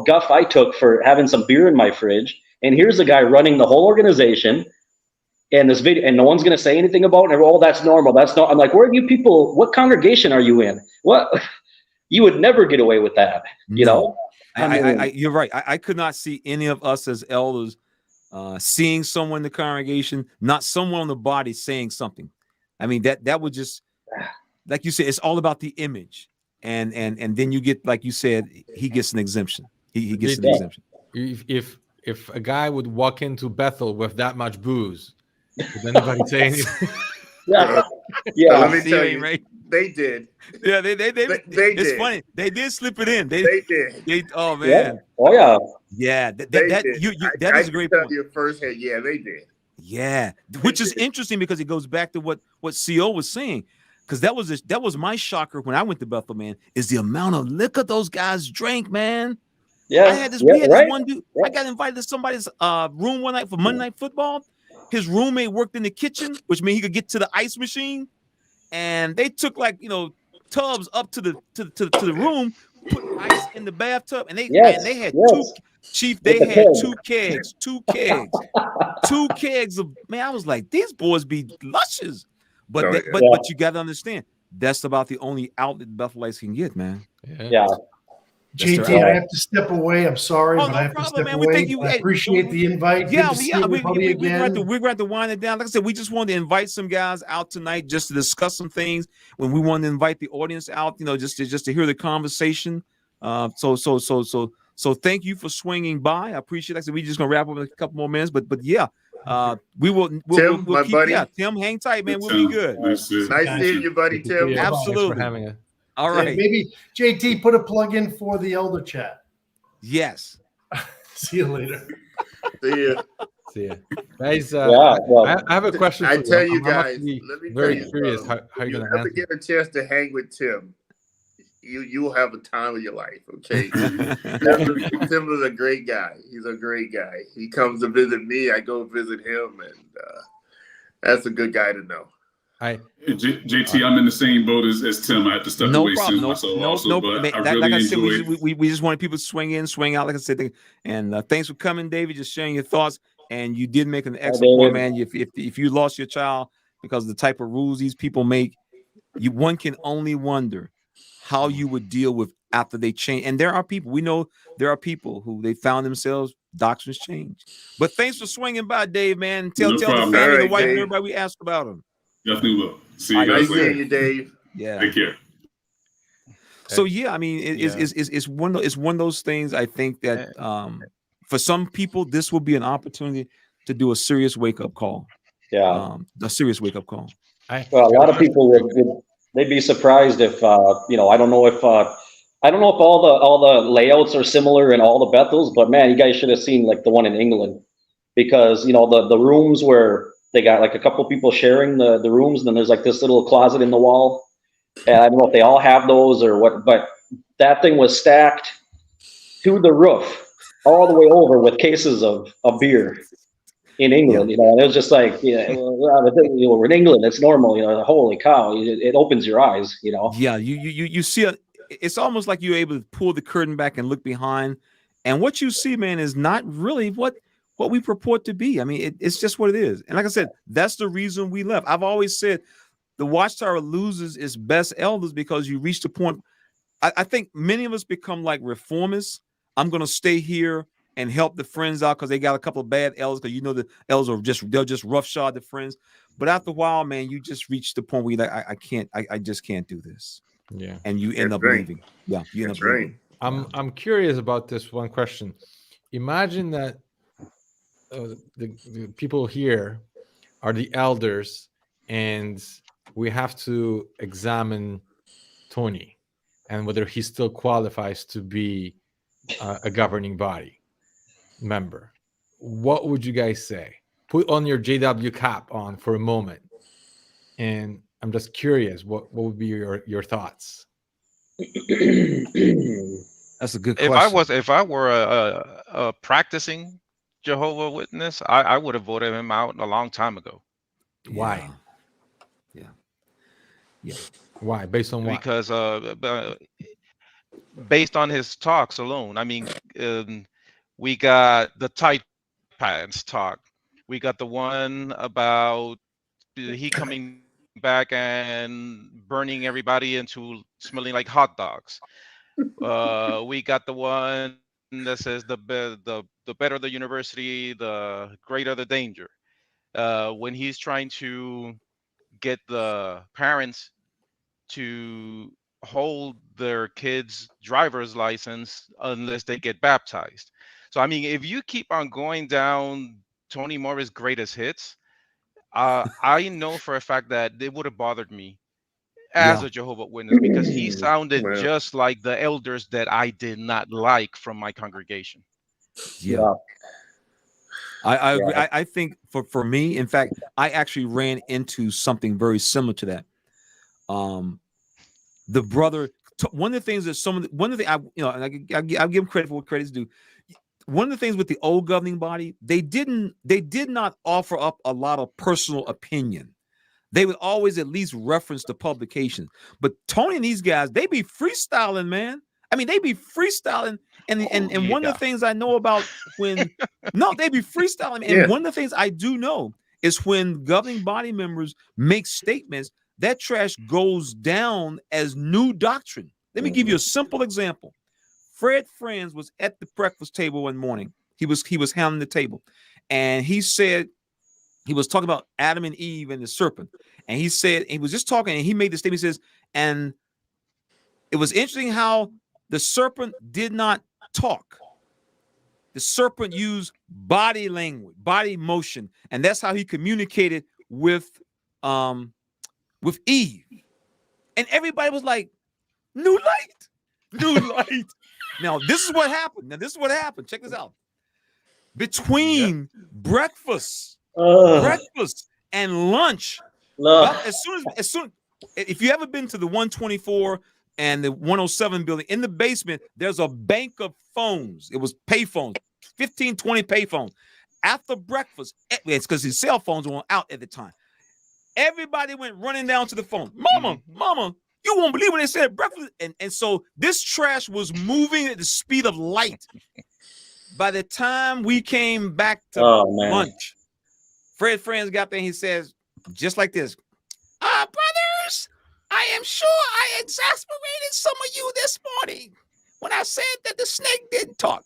Speaker 4: guff I took for having some beer in my fridge And here's the guy running the whole organization, and this video, and no one's going to say anything about it. And, oh, that's normal. That's not. I'm like, where are you people? What congregation are you in? What? You would never get away with that, you know?
Speaker 9: You're right. I could not see any of us as elders seeing someone in the congregation, not someone on the body saying something. I mean, that would just, like you said, it's all about the image. And then you get, like you said, he gets an exemption. He gets an exemption.
Speaker 5: If a guy would walk into Bethel with that much booze, would anybody say anything?
Speaker 4: Yeah.
Speaker 3: Let me tell you,
Speaker 9: right?
Speaker 3: they did.
Speaker 9: Yeah, they it's
Speaker 3: did.
Speaker 9: funny. They did slip it in.
Speaker 3: They did.
Speaker 9: Oh man.
Speaker 4: Yeah. Oh yeah.
Speaker 9: Yeah.
Speaker 3: They
Speaker 9: That
Speaker 3: did.
Speaker 9: is a great
Speaker 3: tell
Speaker 9: point.
Speaker 3: you firsthand. Yeah, they did.
Speaker 9: Yeah, which is interesting because it goes back to what CO was saying, because that was my shocker when I went to Bethel, man, is the amount of liquor those guys drank, man.
Speaker 4: Yeah.
Speaker 9: I had this. We had this one dude. I got invited to somebody's room one night for Monday Night Football. His roommate worked in the kitchen, which means he could get to the ice machine, and they took tubs up to the room, put ice in the bathtub, and they had two kegs, two kegs of, man. I was like, these boys be luscious, but you got to understand, that's about the only outlet Bethelites can get, man.
Speaker 4: Yeah.
Speaker 8: JT, I have to step away. I'm sorry, but
Speaker 9: no
Speaker 8: I have
Speaker 9: problem,
Speaker 8: to step
Speaker 9: man.
Speaker 8: away. I appreciate the invite.
Speaker 9: Yeah,
Speaker 8: Good to see everybody again.
Speaker 9: we're going to wind it down. Like I said, we just wanted to invite some guys out tonight just to discuss some things. When we wanted to invite the audience out, just to hear the conversation. So thank you for swinging by. I appreciate it. Like I said, we're just gonna wrap up in a couple more minutes, but yeah, we'll
Speaker 3: Tim, my
Speaker 9: keep,
Speaker 3: buddy.
Speaker 9: Yeah, Tim, hang tight, man. We'll be good.
Speaker 3: Nice seeing you, buddy, Tim.
Speaker 5: Yeah,
Speaker 9: Absolutely.
Speaker 5: thanks for having us.
Speaker 9: All right.
Speaker 8: Maybe JT put a plug in for the elder chat.
Speaker 9: Yes.
Speaker 8: See you later.
Speaker 3: See
Speaker 5: ya. Guys,
Speaker 4: well,
Speaker 5: I have a question for
Speaker 3: I tell you
Speaker 5: I'm
Speaker 3: guys,
Speaker 5: actually
Speaker 3: let me
Speaker 5: very
Speaker 3: tell you,
Speaker 5: curious
Speaker 3: bro,
Speaker 5: how you're
Speaker 3: you
Speaker 5: going to
Speaker 3: ever
Speaker 5: answer.
Speaker 3: get a chance to hang with Tim, you will have a time of your life, okay? Tim is a great guy. He's a great guy. He comes to visit me. I go visit him, and that's a good guy to know.
Speaker 7: JT, I'm in the same boat as Tim. I have to step away soon myself also, but I really enjoyed it.
Speaker 9: We just wanted people to swing in, swing out, like I said. And thanks for coming, David, just sharing your thoughts. And you did make an excellent point, man. If you lost your child because of the type of rules these people make, one can only wonder how you would deal with after they change. And there are people, we know there are people who they found themselves, doctrines change. But thanks for swinging by, Dave, man. Tell the family, the wife, and everybody we asked about them.
Speaker 7: Definitely will. See you guys later.
Speaker 3: See you, Dave.
Speaker 9: Yeah.
Speaker 7: Take care.
Speaker 9: So yeah, I mean, it's one of those things. I think that for some people, this will be an opportunity to do a serious wake up call.
Speaker 4: Yeah,
Speaker 9: a serious wake up call.
Speaker 4: Well, a lot of people they'd be surprised if I don't know if all the layouts are similar in all the Bethels, but man, you guys should have seen like the one in England, because the rooms where they got like a couple people sharing the rooms, and then there's like this little closet in the wall. And I don't know if they all have those or what, but that thing was stacked to the roof all the way over with cases of beer in England. And it was just like, we're in England, it's normal. Holy cow, it opens your eyes.
Speaker 9: Yeah, you see it's almost like you're able to pull the curtain back and look behind, and what you see, man, is not really what we purport to be. I mean, it's just what it is. And like I said, that's the reason we left. I've always said the Watchtower loses its best elders because you reach the point. I think many of us become like reformists. I'm going to stay here and help the friends out because they got a couple of bad elders, because the elders they'll just roughshod the friends. But after a while, man, you just reach the point where you're like, I just can't do this.
Speaker 5: Yeah.
Speaker 9: And you end up leaving. Yeah. You end up leaving.
Speaker 5: I'm curious about this one question. Imagine that the people here are the elders, and we have to examine Tony and whether he still qualifies to be a governing body member. What would you guys say? Put on your JW cap on for a moment, and I'm just curious, what would be your thoughts?
Speaker 9: That's a good question.
Speaker 6: If I were a practicing Jehovah Witness, I would have voted him out a long time ago.
Speaker 5: Why?
Speaker 9: Yeah.
Speaker 5: Why? Based on what?
Speaker 6: Because based on his talks alone, I mean, we got the type pants talk. We got the one about he coming back and burning everybody into smelling like hot dogs. We got the one that says the better the university, the greater the danger. When he's trying to get the parents to hold their kids' driver's license unless they get baptized. So I mean, if you keep on going down Tony Morris' greatest hits, I know for a fact that it would have bothered me as
Speaker 9: Yeah.
Speaker 6: a Jehovah Witness because he sounded
Speaker 3: Well,
Speaker 6: just like the elders that I did not like from my congregation.
Speaker 9: Yeah. I agree.
Speaker 4: Yeah.
Speaker 9: I think for me, in fact, I actually ran into something very similar to that. The brother, one of the things that one of the, I'll give him credit for what credit's due. One of the things with the old governing body, they did not offer up a lot of personal opinion. They would always at least reference the publication. But Tony and these guys, they be freestyling, man. I mean, they be freestyling. And one of the things I know about when they be freestyling. And one of the things I do know is when governing body members make statements, that trash goes down as new doctrine. Let me give you a simple example. Fred Friends was at the breakfast table one morning. He was handling the table, and he said he was talking about Adam and Eve and the serpent. And he said he was just talking, and he made the statement. He says, and it was interesting how the serpent did not talk. The serpent used body language, body motion, and that's how he communicated with Eve. And everybody was like, new light. Now, this is what happened. Check this out. Between breakfast and lunch, as soon if you ever been to the 124 and the 107 building, in the basement, there's a bank of phones. It was pay phones, 15, 20 pay phones. After breakfast, it's because his cell phones weren't out at the time. Everybody went running down to the phone. Mama, you won't believe when they said breakfast. And so this trash was moving at the speed of light. By the time we came back to lunch, Fred Friends got there and he says, just like this, brothers, I am sure I exasperated some of you this morning when I said that the snake didn't talk.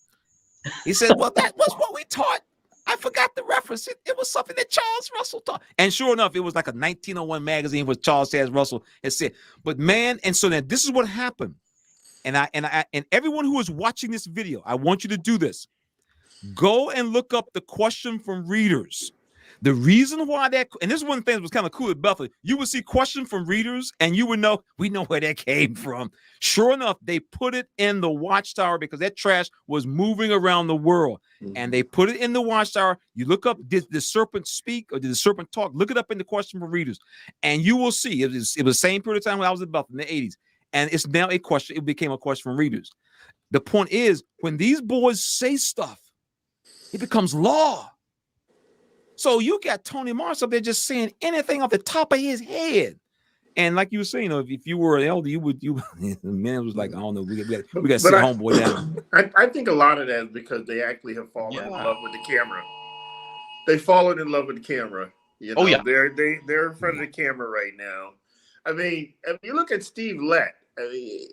Speaker 9: He said, well, that was what we taught. I forgot the reference. It was something that Charles Russell taught. And sure enough, it was like a 1901 magazine where Charles Sands Russell had said, but man, and so then this is what happened. And everyone who is watching this video, I want you to do this. Go and look up the question from readers. The reason why that, and this is one of the things that was kind of cool at Bethel, you would see question from readers and you would know, we know where that came from. Sure enough, they put it in the Watchtower because that trash was moving around the world. And they put it in the Watchtower. You look up, did the serpent speak or did the serpent talk? Look it up in the question from readers. And you will see, it was the same period of time when I was at Bethel in the 80s. And it's now a question, it became a question from readers. The point is, when these boys say stuff, it becomes law. So you got Tony Morris up there just saying anything off the top of his head. And like you were saying, if you were an elder, man was like, I don't know, we got to sit homeboy down.
Speaker 3: I think a lot of that is because they actually have fallen in love with the camera. They've fallen in love with the camera. You know, they're in front of the camera right now. I mean, if you look at Steve Lett, I mean,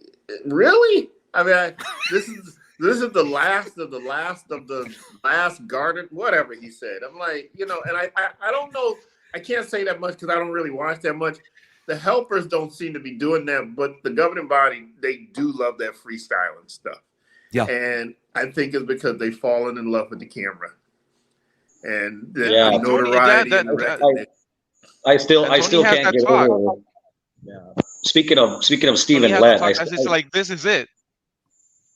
Speaker 3: really? I mean, this is the last of the last garden, whatever he said. I'm like, you know, and I don't know. I can't say that much because I don't really watch that much. The helpers don't seem to be doing that, but the governing body, they do love that freestyling stuff. Yeah. And I think it's because they've fallen in love with the camera. And the notoriety and the recognition.
Speaker 4: I still can't get over it. Yeah. Speaking of Stephen Lett,
Speaker 6: it's like this is it.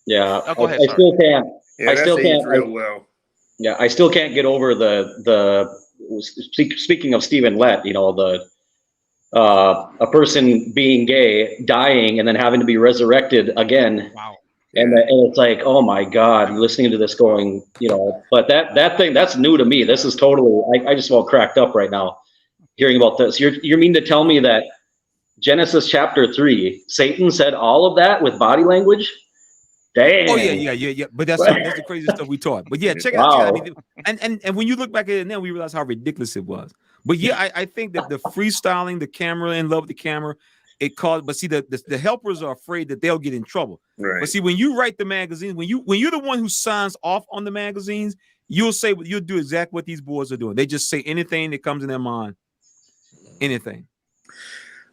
Speaker 4: Yeah,
Speaker 6: go ahead,
Speaker 4: I still can't.
Speaker 3: Yeah,
Speaker 4: I still can't.
Speaker 3: Real well.
Speaker 4: Yeah, I still can't get over the. Speaking of Stephen Lett, you know, a person being gay, dying, and then having to be resurrected again. Wow. And it's like, oh my God, listening to this going, you know, but that thing, that's new to me. This is totally. I just felt cracked up right now hearing about this. You mean to tell me that Genesis chapter 3, Satan said all of that with body language? Damn.
Speaker 9: Oh yeah. But that's the crazy stuff we taught. But yeah, check it out.
Speaker 4: Wow.
Speaker 9: I mean, and when you look back at it now, we realize how ridiculous it was. But yeah, I think that the freestyling, the camera, in love with the camera, it caused. But see, the helpers are afraid that they'll get in trouble.
Speaker 3: Right.
Speaker 9: But see, when you write the magazines, when you're the one who signs off on the magazines, you'll do exactly what these boys are doing. They just say anything that comes in their mind, anything.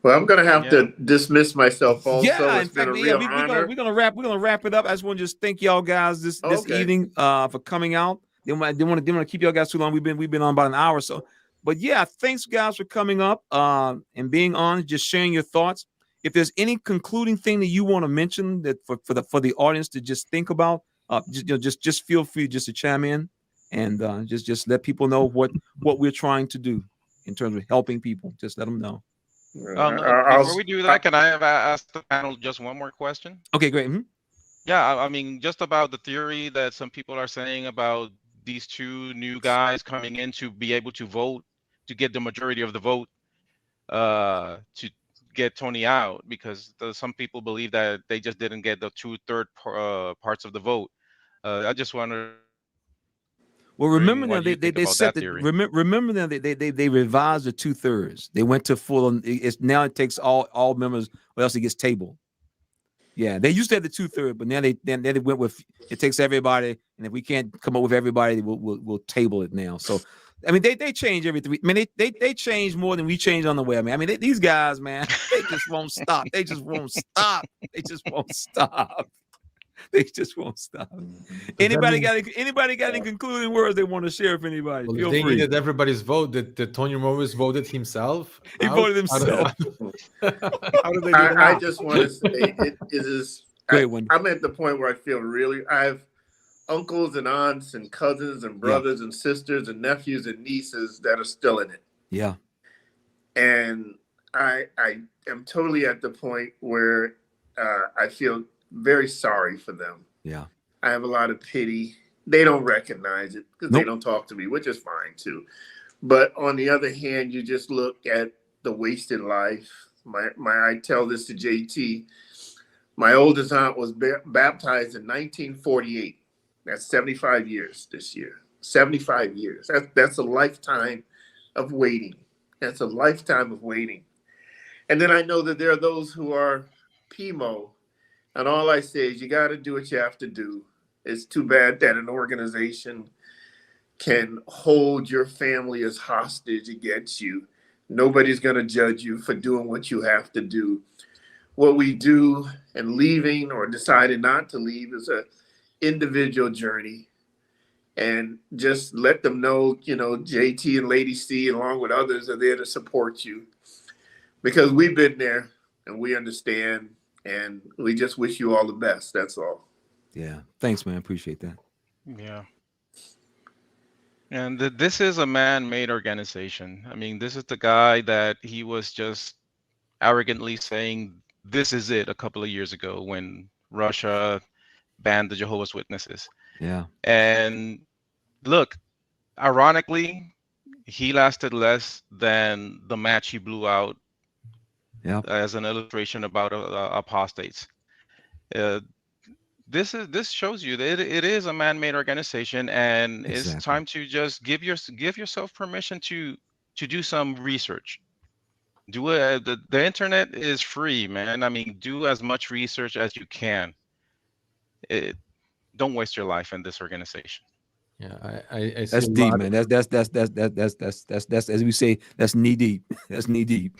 Speaker 3: Well, I'm gonna have to dismiss myself also.
Speaker 9: Yeah,
Speaker 3: It's been a real honor.
Speaker 9: we're gonna wrap it up. I just want to just thank y'all guys this evening for coming out. They want to keep y'all guys too long. We've been on about an hour or so. But yeah, thanks guys for coming up and being on, just sharing your thoughts. If there's any concluding thing that you want to mention that for the audience to just think about, just feel free just to chime in and just let people know what we're trying to do in terms of helping people. Just let them know.
Speaker 6: Before we do that, can I have asked the panel just one more question?
Speaker 9: Okay, great. Mm-hmm.
Speaker 6: Yeah, I mean, just about the theory that some people are saying about these two new guys coming in to be able to vote, to get the majority of the vote, to get Tony out, because some people believe that they just didn't get the 2/3 parts of the vote. I just wonder.
Speaker 9: Well, remember now
Speaker 6: what you
Speaker 9: they
Speaker 6: think about
Speaker 9: set
Speaker 6: that
Speaker 9: the
Speaker 6: theory.
Speaker 9: remember now they revised the 2/3. They went to full. It's now it takes all members, or else it gets tabled. Yeah, they used to have the 2/3, but now they went with it takes everybody, and if we can't come up with everybody, we'll table it now. So, I mean, they change every 3. I mean, they change more than we change on the web. Man. I mean, these guys, man, they just won't stop. They just won't stop. They just won't stop. They just won't stop. Anybody got any concluding words they want to share? If anybody,
Speaker 5: Well,
Speaker 9: feel
Speaker 5: if they
Speaker 9: free.
Speaker 5: needed everybody's vote, that Tony Morris voted himself.
Speaker 9: He voted himself.
Speaker 5: How do they do that?
Speaker 3: I just want to say it is.
Speaker 9: Great one.
Speaker 3: I'm at the point where I feel I have uncles and aunts and cousins and brothers and sisters and nephews and nieces that are still in it.
Speaker 9: Yeah.
Speaker 3: And I am totally at the point where I feel very sorry for them.
Speaker 9: Yeah.
Speaker 3: I have a lot of pity. They don't recognize it because they don't talk to me, which is fine too. But on the other hand, you just look at the wasted life. I tell this to JT. My oldest aunt was baptized in 1948. That's 75 years this year. 75 years. That's a lifetime of waiting. That's a lifetime of waiting. And then I know that there are those who are PMO. And all I say is you got to do what you have to do. It's too bad that an organization can hold your family as hostage against you. Nobody's going to judge you for doing what you have to do. What we do and leaving or deciding not to leave is an individual journey. And just let them know, JT and Lady C, along with others, are there to support you. Because we've been there and we understand. And we just wish you all the best. That's all.
Speaker 9: Yeah. Thanks, man. Appreciate that.
Speaker 6: Yeah. And this is a man-made organization. I mean, this is the guy that he was just arrogantly saying, this is it, a couple of years ago when Russia banned the Jehovah's Witnesses.
Speaker 9: Yeah.
Speaker 6: And look, ironically, he lasted less than the match he blew out. Yeah. As an illustration about apostates. This shows you that it is a man-made organization, and it's time to just give yourself permission to do some research. Do it. The internet is free, man. I mean, do as much research as you can. Don't waste your life in this organization.
Speaker 5: Yeah, I
Speaker 9: that's deep, man. That's as we say, that's knee deep. That's knee deep.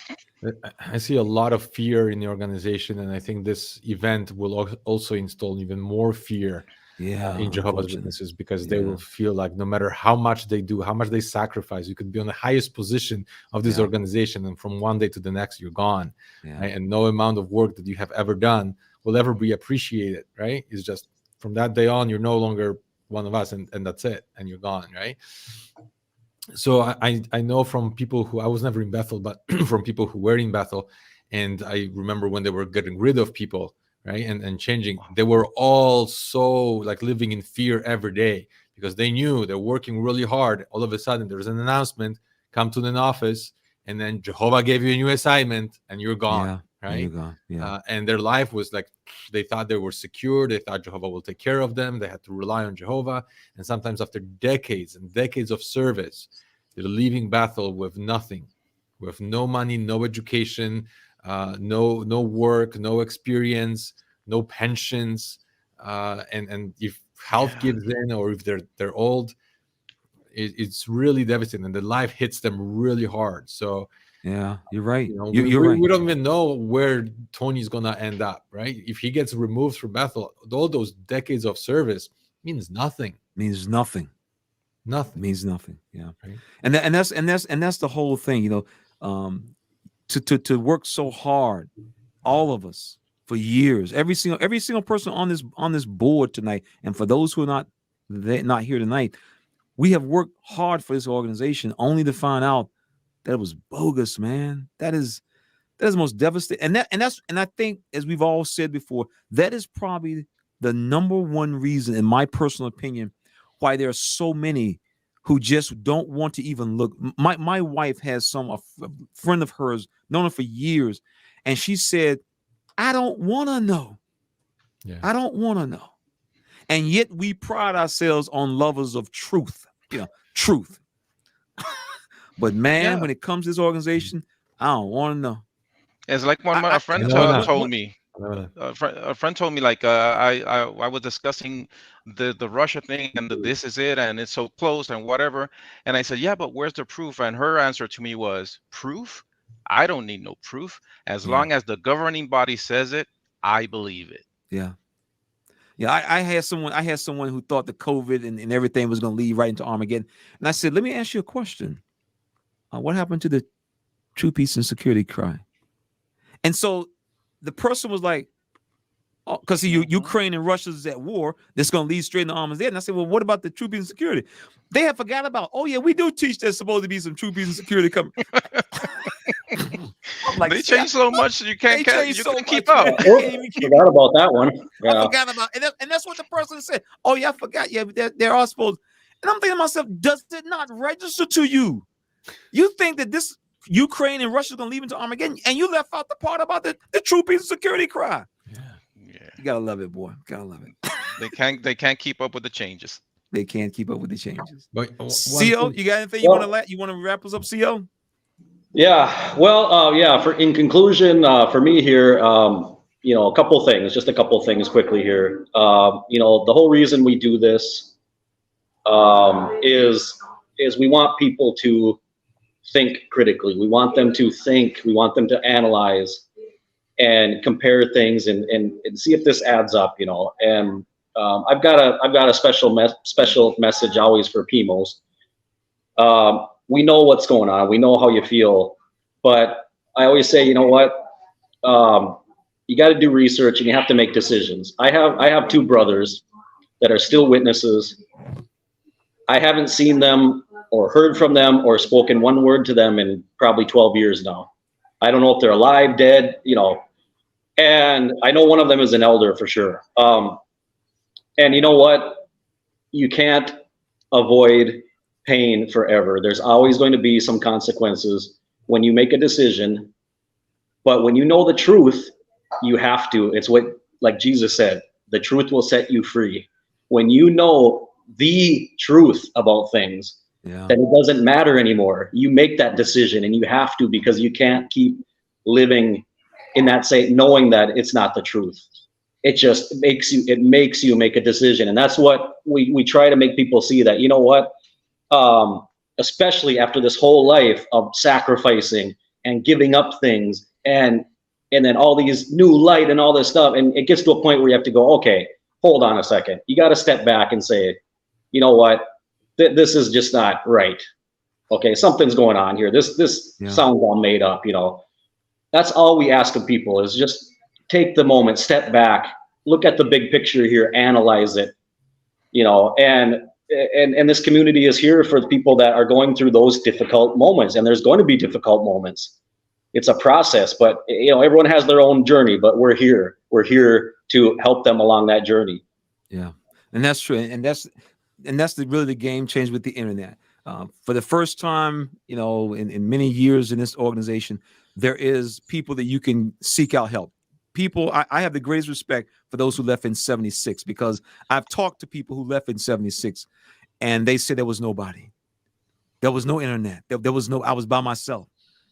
Speaker 5: I see a lot of fear in the organization, and I think this event will also install even more fear in Jehovah's Witnesses, because they will feel like no matter how much they do, how much they sacrifice, you could be on the highest position of this organization, and from one day to the next, you're gone. Right? And no amount of work that you have ever done will ever be appreciated, right? It's just from that day on, you're no longer one of us, and that's it, and you're gone, right? So I know from people who, I was never in Bethel, but from people who were in Bethel, and I remember when they were getting rid of people, right, and changing, they were all so like living in fear every day, because they knew they're working really hard. All of a sudden there's an announcement, come to an office, and then Jehovah gave you a new assignment and you're gone,
Speaker 9: There you
Speaker 5: right?
Speaker 9: go. Yeah.
Speaker 5: And their life was like, they thought they were secure. They thought Jehovah will take care of them. They had to rely on Jehovah. And sometimes after decades and decades of service, they're leaving Bethel with nothing, with no money, no education, no work, no experience, no pensions. And if health gives in, or if they're old, it's really devastating. And the life hits them really hard. So,
Speaker 9: Yeah, you're right.
Speaker 5: you know,
Speaker 9: You're
Speaker 5: we,
Speaker 9: right.
Speaker 5: we don't even know where Tony's gonna end up, right? If he gets removed from Bethel, all those decades of service means nothing.
Speaker 9: Means nothing.
Speaker 5: Nothing.
Speaker 9: Means nothing. Yeah.
Speaker 5: Right.
Speaker 9: And that's the whole thing, you know, to work so hard, all of us, for years, every single person on this board tonight, and for those who are not here tonight, we have worked hard for this organization, only to find out that it was bogus, man. That is most devastating. And I think, as we've all said before, that is probably the number one reason, in my personal opinion, why there are so many who just don't want to even look. My wife has a friend of hers, known her for years, and she said, I don't want to know.
Speaker 5: Yeah.
Speaker 9: I don't want to know. And yet we pride ourselves on lovers of truth, truth. But man, when it comes to this organization, I don't want to know.
Speaker 6: It's like a friend told me. A friend told me, like, I was discussing the Russia thing and this is it and it's so close and whatever, and I said, yeah, but where's the proof? And her answer to me was, proof? I don't need no proof. As long as the governing body says it, I believe it.
Speaker 9: Yeah. I had someone who thought the COVID and everything was going to lead right into Armageddon, and I said, let me ask you a question. What happened to the True Peace and Security cry? And so the person was like, oh, because Ukraine and Russia is at war, that's going to lead straight into Armageddon. And I said, well, what about the True Peace and Security? They have forgot about, oh yeah, we do teach there's supposed to be some True Peace and Security coming. Like,
Speaker 6: they changed so much you can't keep up.
Speaker 4: Forgot about that one. Yeah.
Speaker 9: I forgot about it. And that's what the person said. Oh yeah, I forgot. Yeah, they're all supposed. And I'm thinking to myself, does it not register to you? You think that this Ukraine and Russia is going to leave into Armageddon, and you left out the part about the True Peace and Security cry. Yeah. You gotta love it, boy. Gotta love it.
Speaker 6: They can't keep up with the changes.
Speaker 9: They can't keep up with the changes.
Speaker 5: But
Speaker 9: CO, you got anything you want to wrap us up, CO?
Speaker 4: Yeah. Well, in conclusion, for me here, a couple things, just a couple things quickly here. The whole reason we do this is we want people to think critically. We want them to think. We want them to analyze and compare things and see if this adds up. And I've got a special message always for PMOs. We know what's going on. We know how you feel, but I always say, you know what? You got to do research and you have to make decisions. I have two brothers that are still witnesses. I haven't seen them or heard from them or spoken one word to them in probably 12 years now. I don't know if they're alive, dead, and I know one of them is an elder for sure. And you know what? You can't avoid pain forever. There's always going to be some consequences when you make a decision. But when you know the truth, you have to. It's what, like Jesus said, the truth will set you free. When you know the truth about things, then it doesn't matter anymore. You make that decision and you have to, because you can't keep living in that state knowing that it's not the truth. It just makes you make a decision. And that's what we try to make people see, that, you know what, especially after this whole life of sacrificing and giving up things and then all these new light and all this stuff. And it gets to a point where you have to go, okay, hold on a second. You got to step back and say, you know what, this is just not right. Okay, something's going on here. This sounds all made up, That's all we ask of people, is just take the moment, step back, look at the big picture here, analyze it, and this community is here for the people that are going through those difficult moments, and there's going to be difficult moments. It's a process, but everyone has their own journey, but we're here to help them along that journey.
Speaker 9: Yeah, and that's true, and that's really the game change with the internet. For the first time, in many years in this organization, there is people that you can seek out help. People, I have the greatest respect for those who left in 76, because I've talked to people who left in 76 and they said there was nobody. There was no internet. There was no, I was by myself.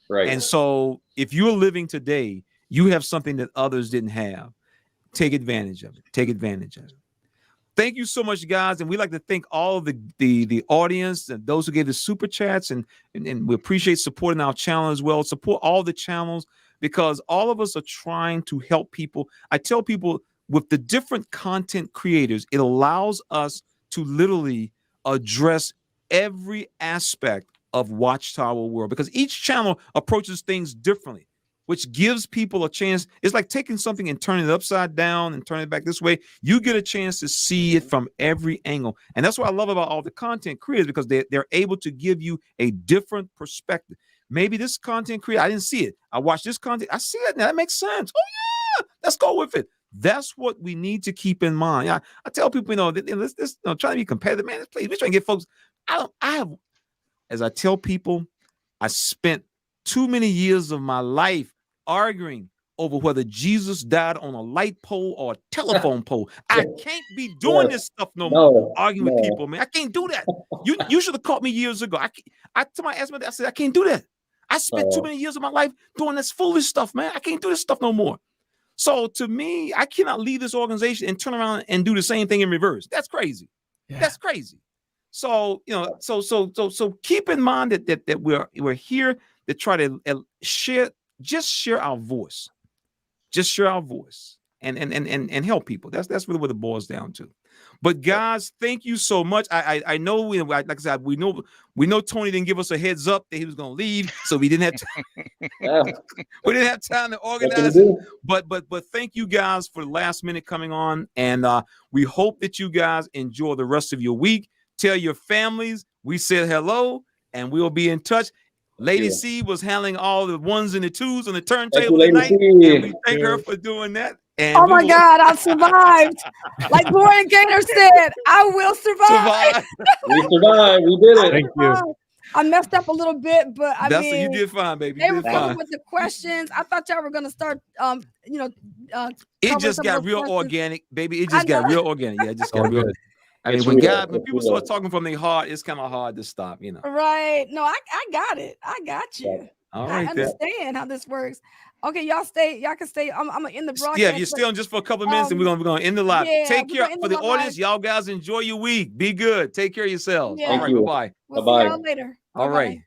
Speaker 4: Right.
Speaker 9: And so if you're living today, you have something that others didn't have. Take advantage of it. Take advantage of it. Thank you so much, guys. And we'd like to thank all of the audience and those who gave the super chats. And we appreciate supporting our channel as well. Support all the channels, because all of us are trying to help people. I tell people, with the different content creators, it allows us to literally address every aspect of Watchtower World, because each channel approaches things differently, which gives people a chance. It's like taking something and turning it upside down and turning it back this way. You get a chance to see it from every angle. And that's what I love about all the content creators, because they're able to give you a different perspective. Maybe this content creator, I didn't see it. I watched this content. I see it now. That makes sense. Oh, yeah. Let's go with it. That's what we need to keep in mind. I tell people, let's try to be competitive, man. Please, we're trying to get folks. As I tell people, I spent too many years of my life arguing over whether Jesus died on a light pole or a telephone pole. I can't be doing this stuff no more. Arguing with people, man. I can't do that. You should have caught me years ago. Somebody asked me that. I said, I can't do that. I spent too many years of my life doing this foolish stuff, man. I can't do this stuff no more. So to me, I cannot leave this organization and turn around and do the same thing in reverse. That's crazy. Yeah. That's crazy. So, so keep in mind that we're here to try to share our voice. Just share our voice and help people. That's really what it boils down to. But guys, thank you so much. I know, like I said, we know Tony didn't give us a heads up that he was going to leave, so we didn't have we didn't have time to organize it. But thank you guys for the last minute coming on, and we hope that you guys enjoy the rest of your week. Tell your families we said hello, and we'll be in touch. Lady C was handling all the ones and the twos on the turntable tonight, and we thank her for doing that. And
Speaker 10: oh my God, I survived. Like Gloria Gaynor said, I will survive.
Speaker 4: We survived. We did it.
Speaker 5: Thank you.
Speaker 10: I messed up a little bit, but I mean,
Speaker 9: you did fine, baby.
Speaker 10: They were good with the questions. I thought y'all were gonna start,
Speaker 9: it just got real organic, baby. It just got real organic. Yeah, it just got real. I mean, when people start talking from their heart, it's kind of hard to stop,
Speaker 10: Right. No, I got it. I got you.
Speaker 9: All right.
Speaker 10: I understand how this works. Okay, y'all can stay. I'm in the broadcast.
Speaker 9: Yeah, you're still on just for a couple of minutes, and we're gonna end the live. Take care for the audience. Y'all guys enjoy your week. Be good. Take care of yourselves.
Speaker 10: Yeah.
Speaker 9: All right, bye-bye.
Speaker 10: We'll see y'all later.
Speaker 9: All right.